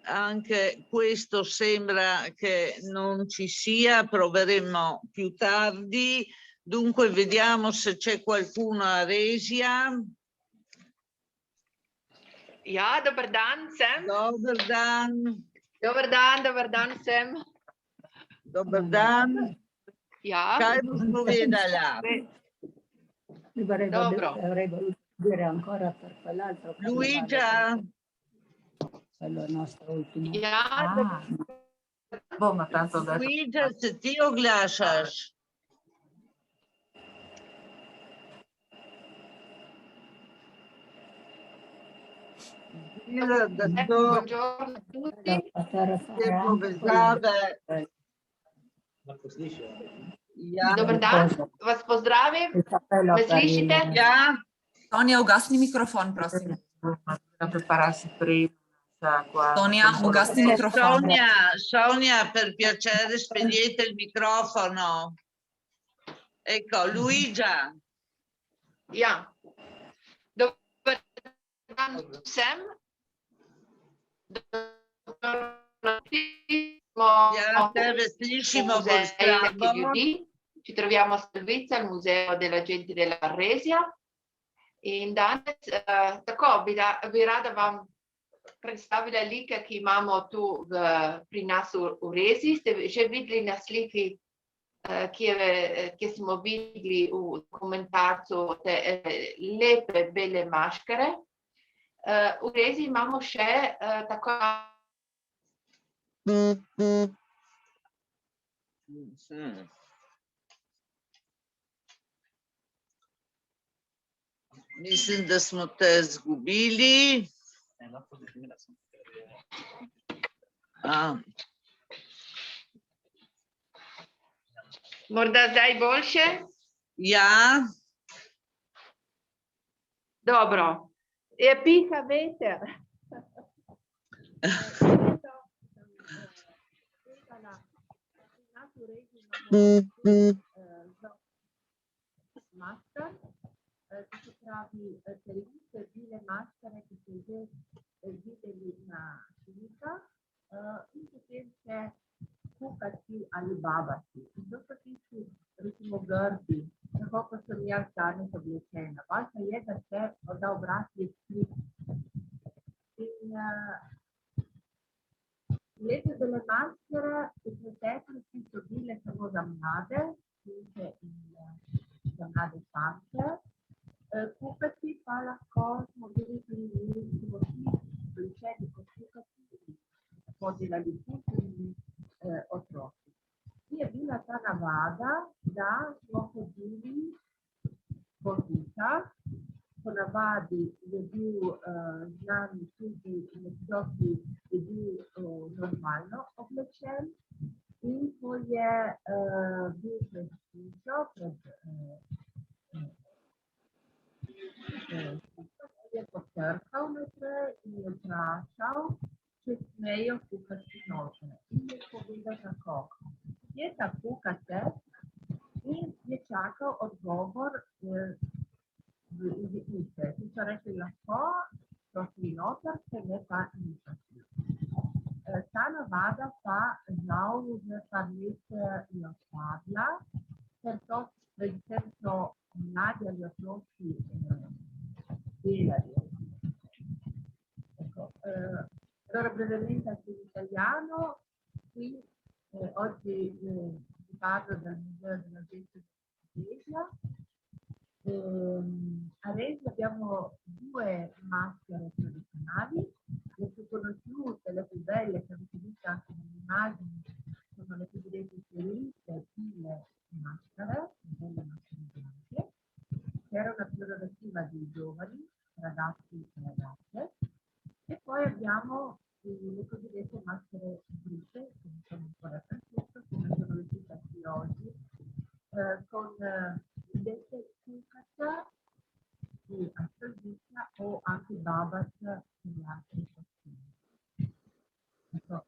Anche questo sembra che non ci sia, proveremo più tardi. Dunque vediamo se c'è qualcuno a Resia. Ja, dober dan, Sam. Dober dan. Dober dan, dober dan, Sam. Dober dan. Ja. Kaj bomo vedela? Avrei voluto dire ancora per quell'altro. Luigia. Quello nostro ultimo. Ja. Ma tanto Luigia, se ti oglašaš. Buongiorno a tutti. Te povezave. Dobar dan, vas pozdravim. Me slišite? Ja. Sonia, ugasni mikrofon, prosim. Da prepararsi prima. Sonia, ugasni mikrofon. Sonia, per piacere, spegnete il microfono. Ecco, Luigia. Ja. Dobar dan, Sam. Ci troviamo a Salvezza al Museo della Gente della Resia. In danes tako bi rada vam predstavila like, ki imamo tu pri nas v Rezi. Ste že videli na sliki, ki smo videli v komentarcu, te lepe bele maškare. V Rezi imamo še tako Mislim, da smo te zgubili. Morda zdaj boljše? Ja. Dobro. Je piha veter. Maskar, to se pravi televizije, bile maskare, ki ste že videli na slikah, in potem še kukati ali babati. In to so tisti, recimo, grdi, tako kot sem jaz danes oblečena. Važno je, da obraz je skrit. In lepe bele maskere v preteklosti so bile samo za mlade punce in za mlade fante. Kukati pa lahko smo bili oblečeni kot kukati, smo delali kulturni otroci. Je bila ta navada, da smo hodili po hitah. Ponavadi je bil znan tudi nekdo, ki je bil normalno oblečen, in ko je bil pred hišo, je potrkal naprej in je vprašal, če smejo kukati noter. In je povedal tako, kje ta kukate? In je čakal odgovor iz hiše. Ti so rekli, lahko, so šli noter, se ne pa niso šli. Ta navada pa žal že par let je odpadla, ker to predvsem so mladi ali otroci delali. Allora, brevemente sull'italiano, qui oggi vi parlo del Museo della Gente dell'Iglesia. A Reggio abbiamo due maschere tradizionali, le più conosciute, le più belle, che avete visto anche nelle immagini, sono le cosiddette fiorite, pile maschere, belle maschere bianche, che era una prerogativa di giovani, ragazzi e ragazze. E poi abbiamo le cosiddette maschere brutte, che sono ancora Francesco, come sono vestite qui oggi, con invece kukata di Astordica o anche babat di altri costumi. Ecco,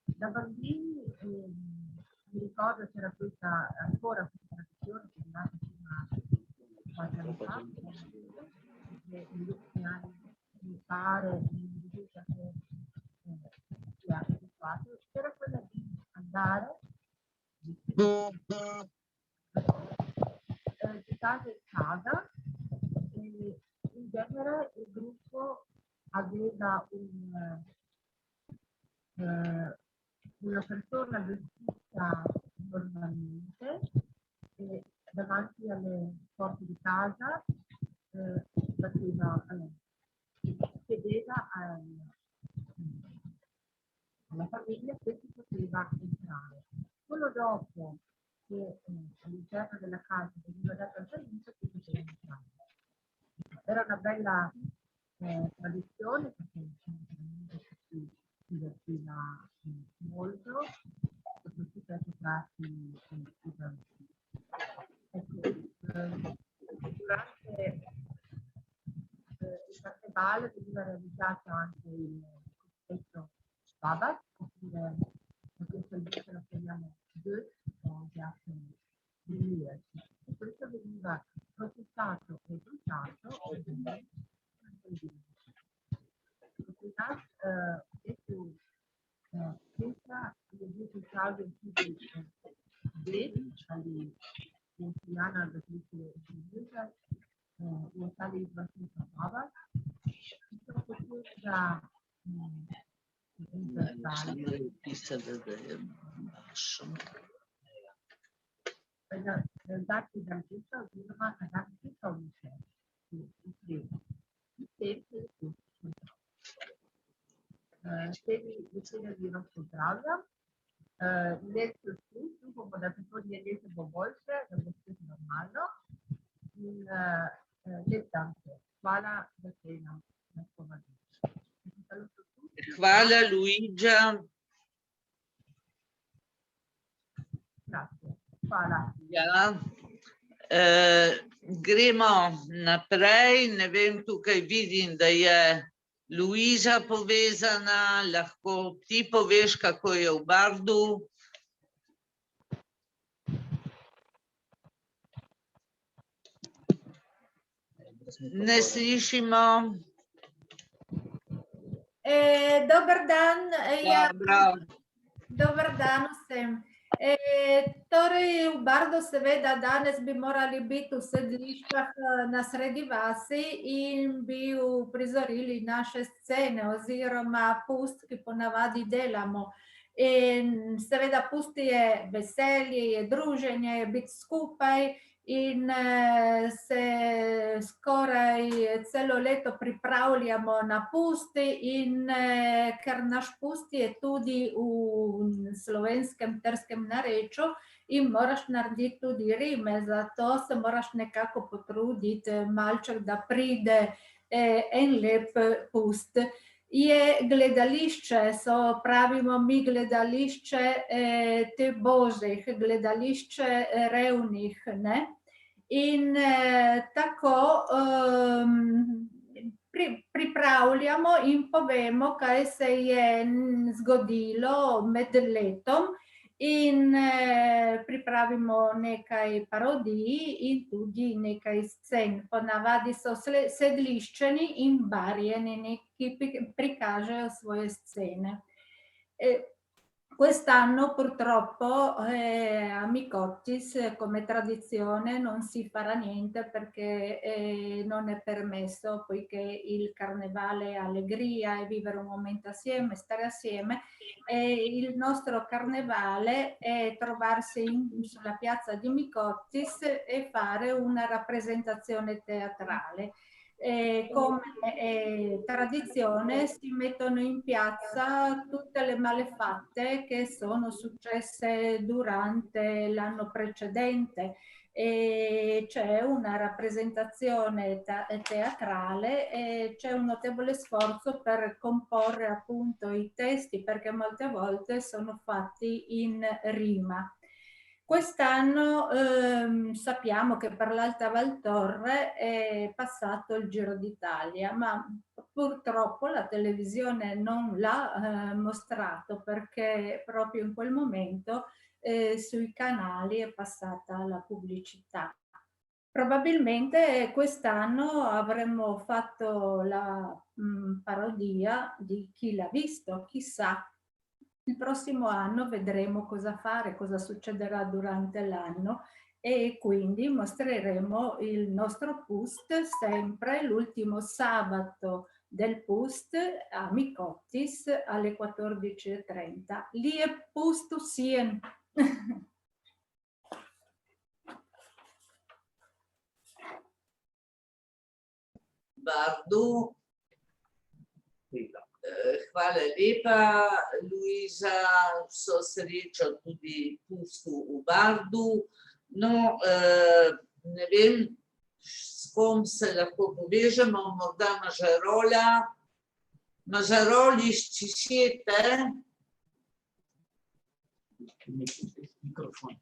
da bambini mi ricordo c'era ancora questa tradizione che è nata prima qualche anno fa, negli ultimi anni mi pare mi risulta che sia abituato, era quella di andare di casa in casa, e in genere il gruppo aveva una persona vestita normalmente e davanti alle porte di casa chiedeva alla famiglia se si poteva entrare. Solo dopo che all'interno della casa veniva dato il permesso si poteva entrare. Era una bella tradizione perché si divertiva molto, soprattutto ai tratti i bambini. Durante il carnevale veniva realizzato anche il cosiddetto babat, oppure questo invece lo chiamiamo döt, o piatto di mirci. E questo veniva processato e bruciato questa je bil pripravljen tudi ded ali Ljubljana v obliki življenja, v ostali izvrstnika baba, ki so potem ga dati da tista oziroma dati tista vse. Vesela vi vas pozdravljam. Let poslušam, bomo da prihodnje leto bo boljše, da bo spet normalno. In lep dan se. Hvala, da ste nam povabili. Hvala, Luigia. Grazie. Hvala. Ja. Gremo naprej. Ne vem, tukaj vidim, da je Luiza povezana, lahko ti poveš, kako je v Bardu. Ne slišimo. Dober dan. Ja. Dobro. Dobar dan vsem. Torej, v Bardu seveda danes bi morali biti v sedliščah na sredi vasi in bi uprizorili naše scene oziroma pust, ki ponavadi delamo. In seveda pust je veselje, je druženje, je biti skupaj in se skoraj celo leto pripravljamo na pusti in ker naš pust je tudi v slovenskem trskem narečju in moraš narediti tudi rime, zato se moraš nekako potruditi malček, da pride en lep pust. Je gledališče, pravimo mi gledališče te božjih, gledališče revnih, ne? In tako pripravljamo in povemo, kaj se je zgodilo med letom in pripravimo nekaj parodij in tudi nekaj scen. Ponavadi so sedliščeni in barjeni, ki prikažejo svoje scene. Quest'anno purtroppo a Micottis come tradizione non si farà niente perché non è permesso, poiché il carnevale è allegria e vivere un momento assieme, stare assieme, e il nostro carnevale è trovarsi sulla piazza di Micottis e fare una rappresentazione teatrale. Come tradizione si mettono in piazza tutte le malefatte che sono successe durante l'anno precedente e c'è una rappresentazione teatrale e c'è un notevole sforzo per comporre appunto i testi perché molte volte sono fatti in rima. Quest'anno sappiamo che per l'Alta Val Torre è passato il Giro d'Italia, ma purtroppo la televisione non l'ha mostrato perché proprio in quel momento sui canali è passata la pubblicità. Probabilmente quest'anno avremmo fatto la parodia di Chi l'ha visto, chissà. Il prossimo anno vedremo cosa fare, cosa succederà durante l'anno e quindi mostreremo il nostro pust sempre l'ultimo sabato del pust a Micottis alle 14:30. Lieb pust sien. Bardu. Hvala lepa, Luiza, vso srečo tudi pustu v Bardu. No, ne vem, s kom se lahko povežemo, morda Mažarola. Mažaroli, ci siete? Microfono.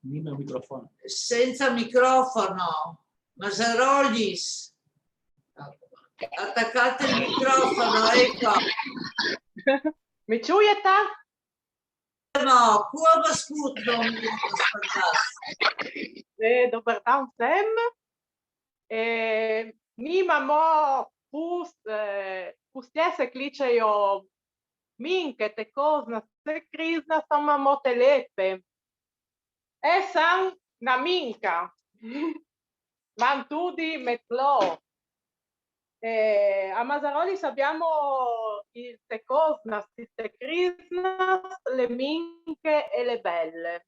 Nima microfono. Senza microfono. Mažarolis. Attaccate il microfono, ecco. Mi čujete? No, ko vas skutno Dobar dan vsem. Mi imamo pustje se kličejo minke, tekozna, vse krizna, samo imamo telepe. Sem na minka. Imam tudi metlo. A Mažarolis abbiamo il tecosnas, il tecrisnas, le minche e le belle.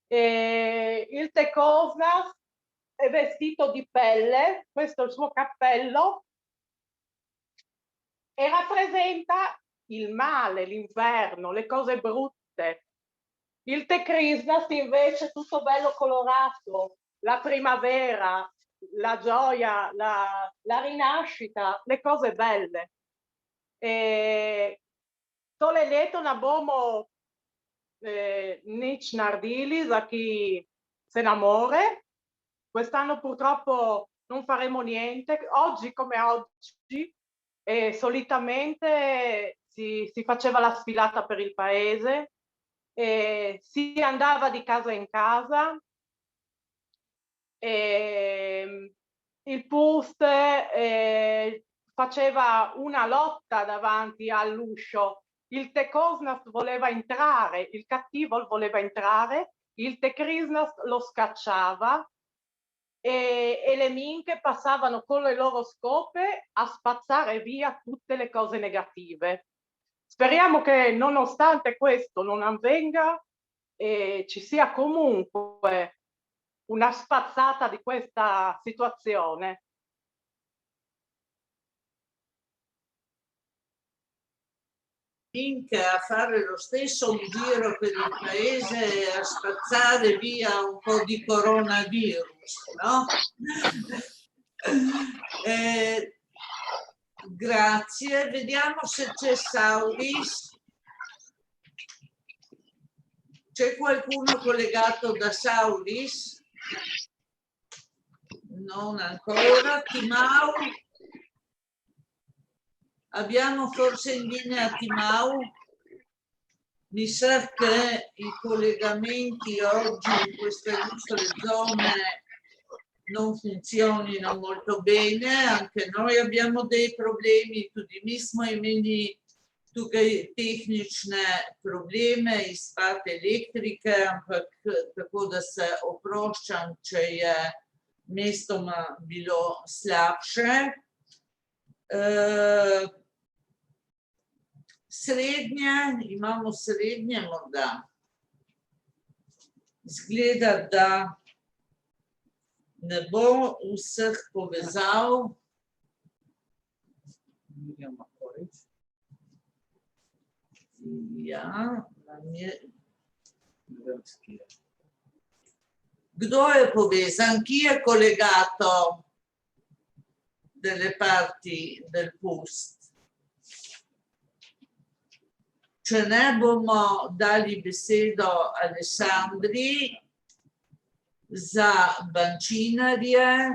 Il tecosnas è vestito di pelle, questo è il suo cappello, e rappresenta il male, l'inferno, le cose brutte. Il tecrisnas invece è tutto bello colorato, la primavera, la gioia, la rinascita, le cose belle. Tole leto ne bomo nič naredili za chi se innamora. Quest'anno purtroppo non faremo niente. Oggi come oggi, solitamente si faceva la sfilata per il paese, si andava di casa in casa. Il pust faceva una lotta davanti all'uscio il Tekosnas voleva entrare, il cattivo voleva entrare, il Tekrisnas lo scacciava e le minche passavano con le loro scope a spazzare via tutte le cose negative. Speriamo che nonostante questo non avvenga e ci sia comunque una spazzata di questa situazione. A fare lo stesso un giro per il paese e a spazzare via un po' di coronavirus, no? Grazie, vediamo se c'è Sauris. C'è qualcuno collegato da Sauris? Non ancora. Timau? Abbiamo forse in linea Timau? Mi sa che i collegamenti oggi in queste nostre zone non funzionino molto bene, anche noi abbiamo dei problemi, tudi smo imeli tukaj tehnične probleme, izpad elektrike, ampak tako da se oproščam, če je mestoma bilo slabše. Srednje, imamo srednje morda. Izgleda, da ne bo vseh povezav. Ja, kdo je povezan? Chi je collegato delle parti del PUST? Če ne bomo dali besedo Alessandri za bančinarje,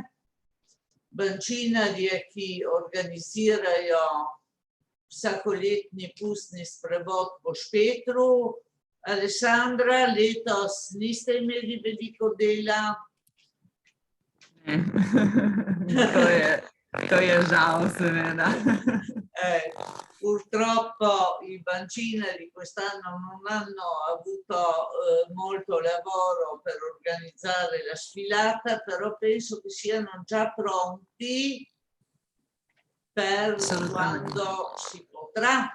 ki organizirajo vsakoletni pustni sprevod po Špetru. Alessandra, letos niste imeli veliko dela? To je žal, seveda. Purtroppo i bancinari quest'anno non hanno avuto molto lavoro per organizzare la sfilata, però penso che siano già pronti per quando si potrà.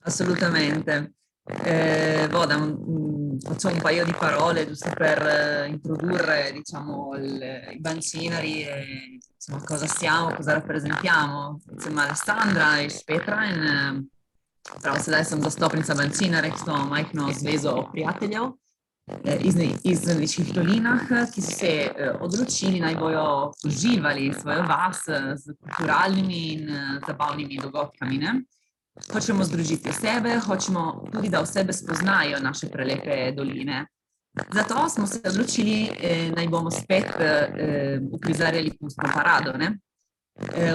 Assolutamente. Voda, faccio un paio di parole giusto per introdurre, diciamo, i bancinari e insomma, cosa siamo, cosa rappresentiamo. Jsem Alessandra iz Petra in prav sedaj sem zastopnica bančinarjev, to majhno zvezo prijateljev iz Večjih dolinah, ki so se odločili, naj bojo uživali svojo vas z kulturalnimi in zabavnimi dogodkami. Ne? Hočemo združiti sebe, hočemo tudi, da osebe spoznajo naše prelepe doline. Zato smo se odločili, naj bomo spet uprizarjali pustno parado. Ne?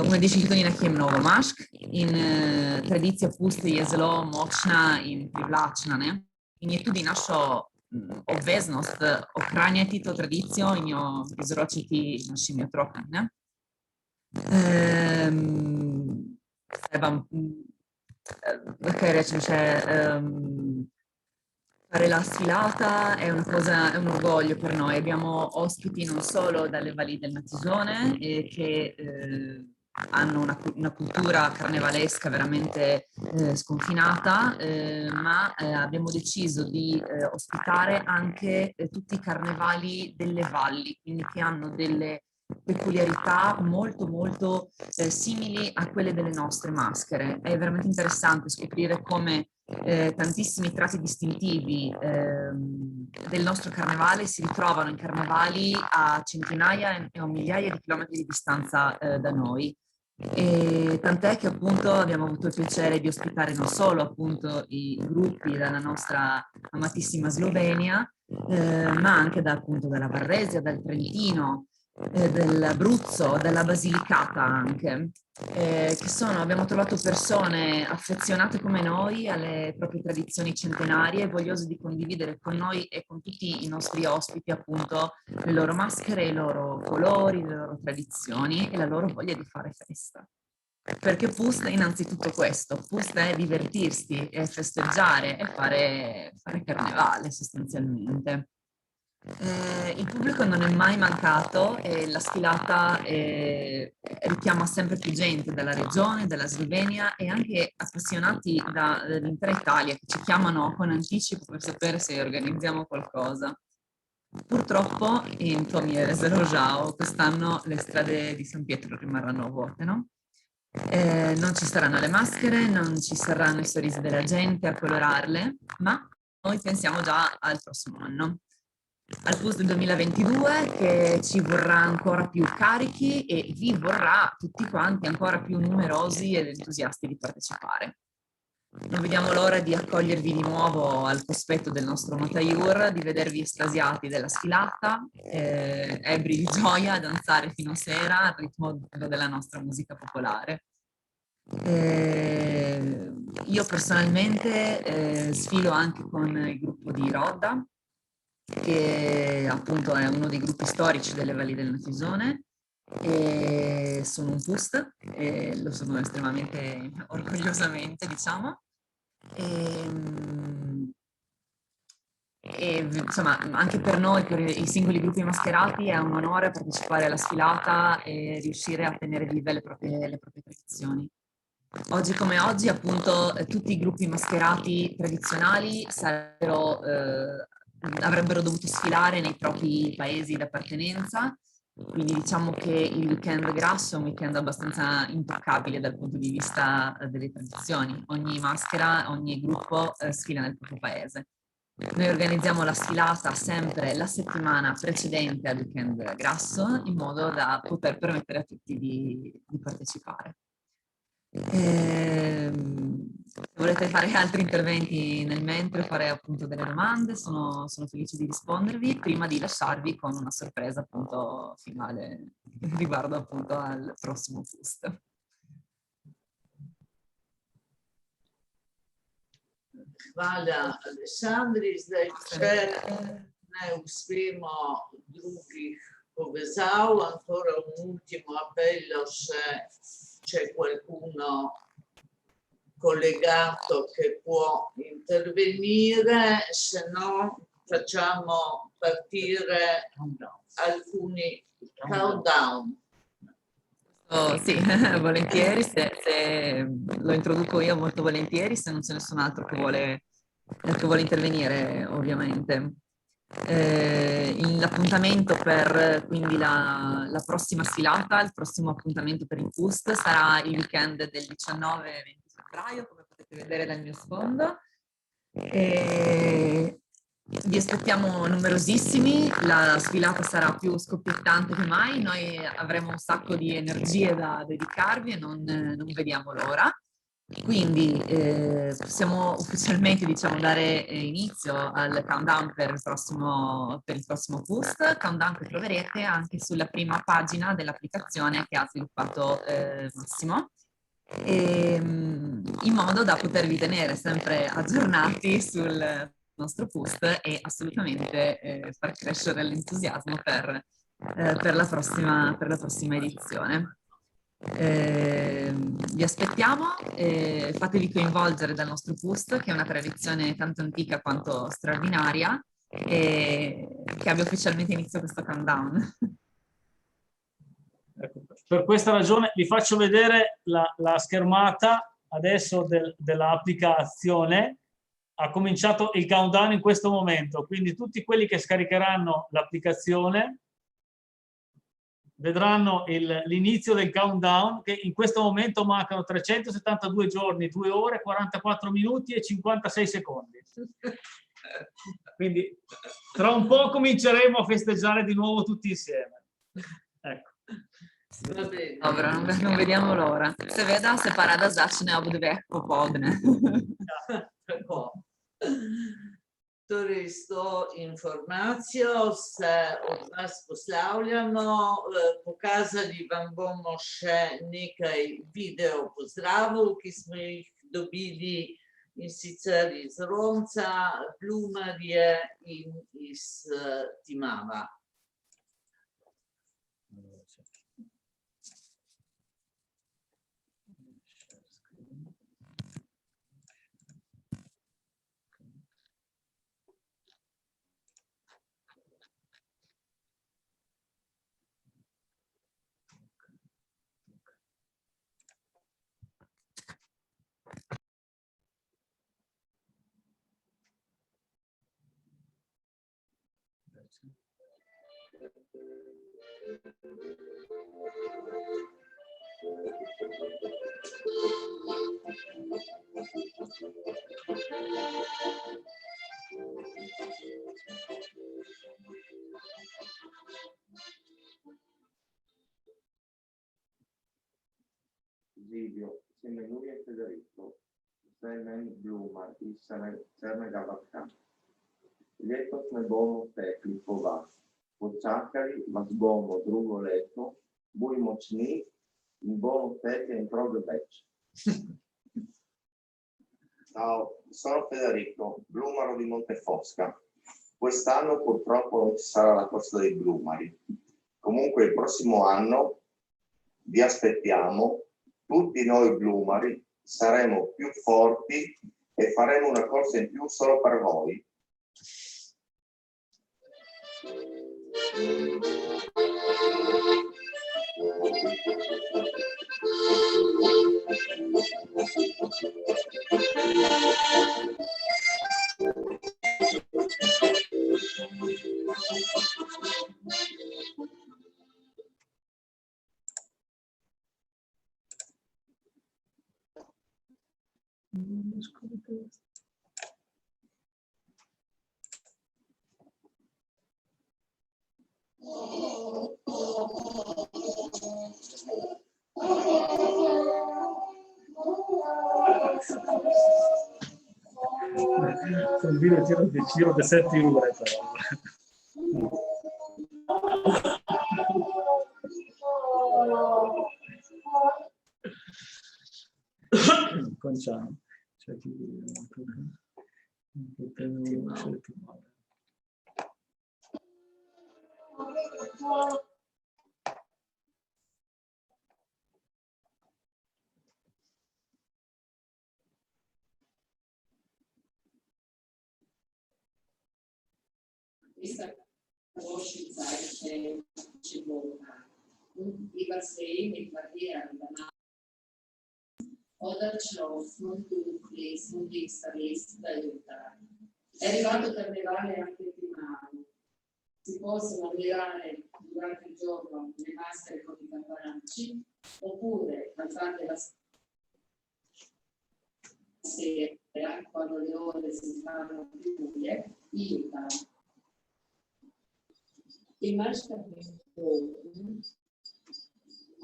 V Večjih dolinah je mnogo mašk in tradicija pusti je zelo močna in privlačna. Ne? In je tudi našo obveznost ohranjati to tradicijo in jo izročiti našim otrokom. Ne? Kaj rečem še, fare la sfilata è una cosa, è un orgoglio per noi. Abbiamo ospiti non solo dalle valli del Natisone che hanno una cultura carnevalesca veramente sconfinata, ma abbiamo deciso di ospitare anche tutti i carnevali delle valli, quindi che hanno delle peculiarità molto molto simili a quelle delle nostre maschere. È veramente interessante scoprire come tantissimi tratti distintivi del nostro carnevale si ritrovano in carnevali a centinaia e a migliaia di chilometri di distanza da noi. E tant'è che appunto abbiamo avuto il piacere di ospitare non solo appunto i gruppi dalla nostra amatissima Slovenia, ma anche appunto dalla Varresia, dal Trentino, dell'Abruzzo, della Basilicata anche, abbiamo trovato persone affezionate come noi alle proprie tradizioni centenarie, vogliose di condividere con noi e con tutti i nostri ospiti appunto le loro maschere, i loro colori, le loro tradizioni e la loro voglia di fare festa. Perché Pust è innanzitutto questo, Pust è divertirsi, è festeggiare, è fare carnevale sostanzialmente. Il pubblico non è mai mancato e la sfilata richiama sempre più gente dalla regione, dalla Slovenia e anche appassionati dall'intera Italia che ci chiamano con anticipo per sapere se organizziamo qualcosa. Purtroppo in Tomiere Rojao quest'anno le strade di San Pietro rimarranno vuote, no? Non ci saranno le maschere, non ci saranno i sorrisi della gente a colorarle, ma noi pensiamo già al prossimo anno, al Pust del 2022 che ci vorrà ancora più carichi e vi vorrà tutti quanti ancora più numerosi ed entusiasti di partecipare. Non vediamo l'ora di accogliervi di nuovo al cospetto del nostro Mataiur, di vedervi estasiati della sfilata, ebbri di gioia a danzare fino a sera al ritmo della nostra musica popolare. Io personalmente sfilo anche con il gruppo di Rodda, che appunto è uno dei gruppi storici delle Valli del Natisone. E sono un Pust e lo sono estremamente orgogliosamente, diciamo. E insomma, anche per noi, per i singoli gruppi mascherati, è un onore partecipare alla sfilata e riuscire a tenere vive le proprie tradizioni. Oggi come oggi, appunto, tutti i gruppi mascherati tradizionali avrebbero dovuto sfilare nei propri paesi d'appartenenza. Quindi diciamo che il weekend grasso è un weekend abbastanza intoccabile dal punto di vista delle tradizioni. Ogni maschera, ogni gruppo sfila nel proprio paese. Noi organizziamo la sfilata sempre la settimana precedente al weekend grasso in modo da poter permettere a tutti di partecipare. Se volete fare altri interventi nel mentre, fare appunto delle domande, sono felice di rispondervi prima di lasciarvi con una sorpresa appunto finale riguardo appunto al prossimo Pust. Hvala, Aleksandri. Zdaj, če ne uspemo drugih povezav, ancora un ultimo appello se c'è qualcuno collegato che può intervenire, se no facciamo partire alcuni countdown. Oh, sì, volentieri, se lo introduco io molto volentieri, se non c'è nessun altro che vuole intervenire, ovviamente. L'appuntamento per quindi la prossima sfilata, il prossimo appuntamento per il Pust sarà il weekend del 19 e 20 febbraio, come potete vedere dal mio sfondo. Vi aspettiamo numerosissimi, la sfilata sarà più scoppiettante che mai, noi avremo un sacco di energie da dedicarvi e non vediamo l'ora. Quindi possiamo ufficialmente, diciamo, dare inizio al countdown per il prossimo Pust, countdown che troverete anche sulla prima pagina dell'applicazione che ha sviluppato Massimo, in modo da potervi tenere sempre aggiornati sul nostro Pust e assolutamente far crescere l'entusiasmo per la prossima edizione. Vi aspettiamo, fatevi coinvolgere dal nostro Pust, che è una tradizione tanto antica quanto straordinaria e che abbia ufficialmente inizio questo countdown. Ecco, per questa ragione vi faccio vedere la schermata adesso dell'applicazione. Ha cominciato il countdown in questo momento, quindi tutti quelli che scaricheranno l'applicazione vedranno l'inizio del countdown, che in questo momento mancano 372 giorni, 2 ore, 44 minuti e 56 secondi. Quindi tra un po' cominceremo a festeggiare di nuovo tutti insieme. Ecco. Dobra, non vediamo l'ora. Seveda se parada začne ob 2 popoldne. Tako. Torej, s to informacijo se od vas poslavljamo. Pokazali vam bomo še nekaj video pozdravov, ki smo jih dobili, in sicer iz Ronca, Plumarje in iz Timava. Silvio, insieme a lui e Federico, Semen Bluma, Serne Gavatka. Leto sme bomo tekli po vas. Počakali vas bomo drugo leto, buj močni in bomo tekli in proprio več. Ciao, sono Federico, Blumaro di Montefosca. Quest'anno purtroppo non ci sarà la corsa dei Blumari. Comunque il prossimo anno vi aspettiamo, tutti noi Blumari saremo più forti e faremo una corsa in più solo per voi. Il video giro di 7 ore però. Conciamo. Cioè, Questa Zeit ci vuota. Übersehen in Barrieren danach oder Schlafen, Dunkeln und Installation da aiutare. È arrivato il carnevale anche di mano. Si possono ammirare durante il giorno le maschere con i campanacci oppure alzate la sera, quando le ore si fanno più buie, aiutano. Il mascherino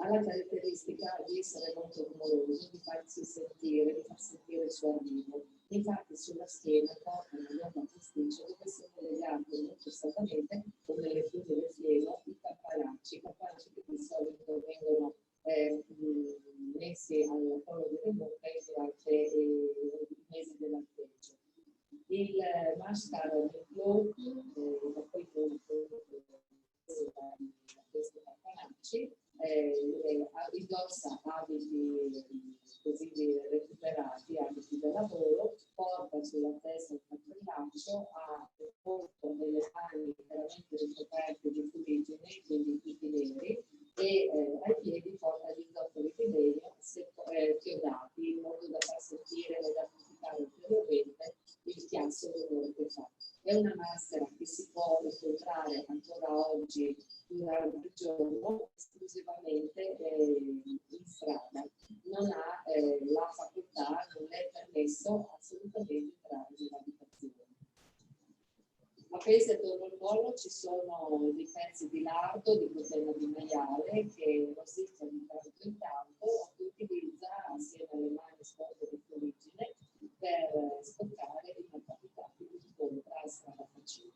ha la caratteristica di essere molto rumoroso, di farsi sentire, di far sentire il suo arrivo. Infatti sulla schiena porta una nuova posticcia dove sono legati molto strettamente, come le fune del fieno, i campanacci che di solito vengono messi al collo delle mucche durante i mesi dell'alteggio. Il mascara del flow, da poi questi campanacci, indossa abiti così recuperati, abiti da lavoro, porta sulla testa il cappellaccio, ha porto delle mani veramente ricoperte di fuligine, quindi tutti neri, e ai piedi porta gli indossoli di legno chiodati in modo da far sentire e da amplificare ulteriormente il chiasso rumore che fa. È una maschera che si può incontrare ancora oggi durante il giorno esclusivamente in strada. Non ha la facoltà, non è permesso assolutamente entrare nell'abitazione. Appesi attorno al collo ci sono dei pezzi di lardo, di catena di maiale che rosiccia di tanto in tanto, che utilizza assieme alle mani sporche di fuligine per scoccare i malcapitati di scontra a strada facile.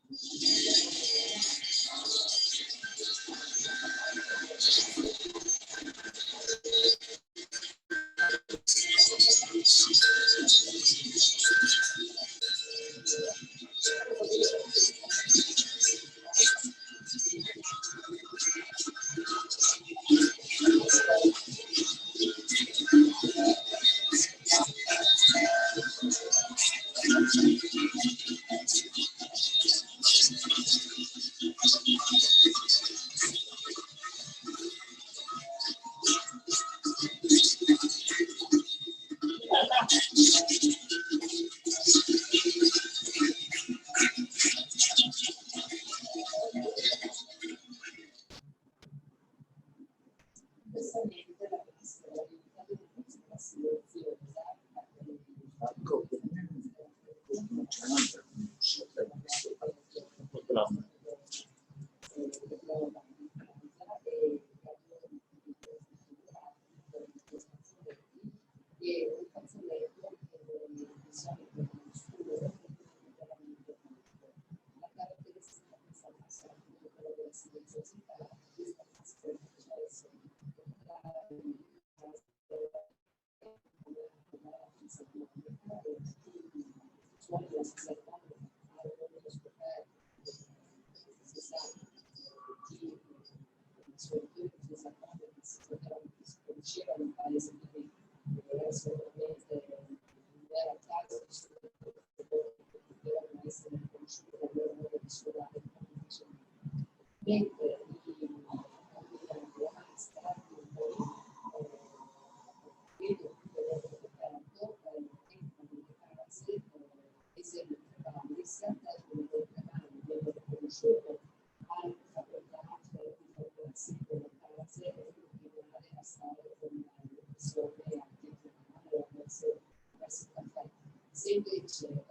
Se invece non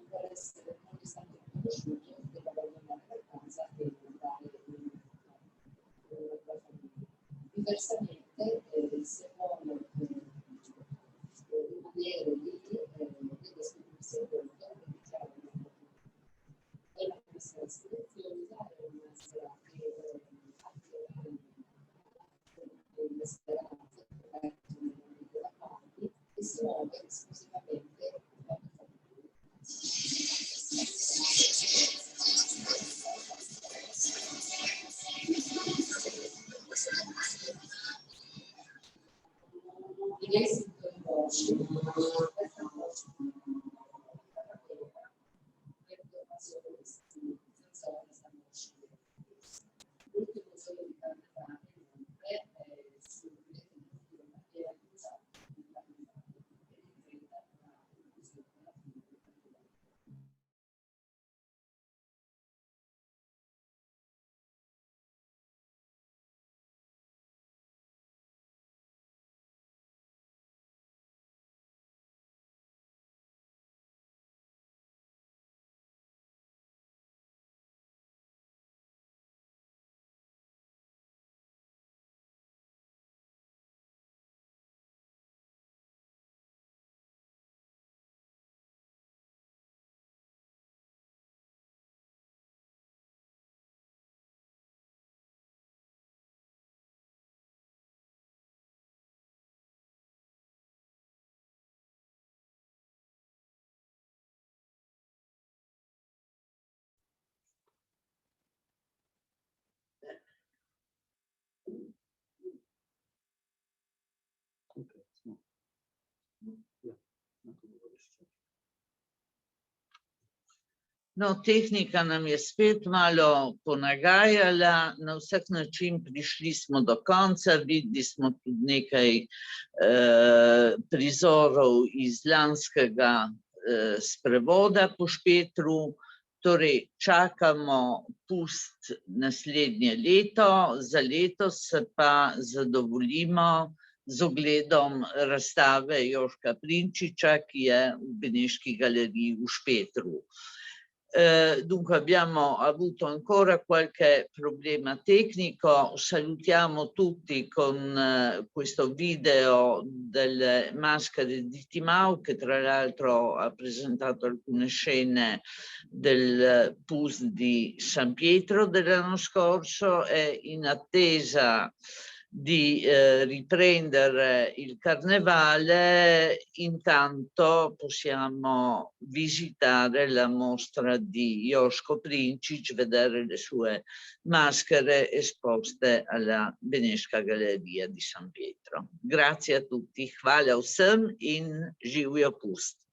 vuole essere non stato riconosciuto, deve abbandonare la casa e andare in una famiglia. Diversamente, se vuole rimanere lì, deve esprimersi in conto e dichiarare è la nostra selezione, è una sera che anche le speranze della parte e si muove esclusivamente No, tehnika nam je spet malo ponagajala, na vsak način prišli smo do konca, videli smo tudi nekaj prizorov iz lanskega sprevoda po Špetru, torej čakamo pust naslednje leto, za letos se pa zadovoljimo z ogledom razstave Joška Prinčiča, ki je v Beneški galeriji v Špetru. Dunque abbiamo avuto ancora qualche problema tecnico, salutiamo tutti con questo video delle maschere di Timau che tra l'altro ha presentato alcune scene del PUS di San Pietro dell'anno scorso e in attesa di riprendere il carnevale, intanto possiamo visitare la mostra di Joško Prinčič, vedere le sue maschere esposte alla Beneška Galeria di San Pietro. Grazie a tutti, hvala vsem in živijo pust.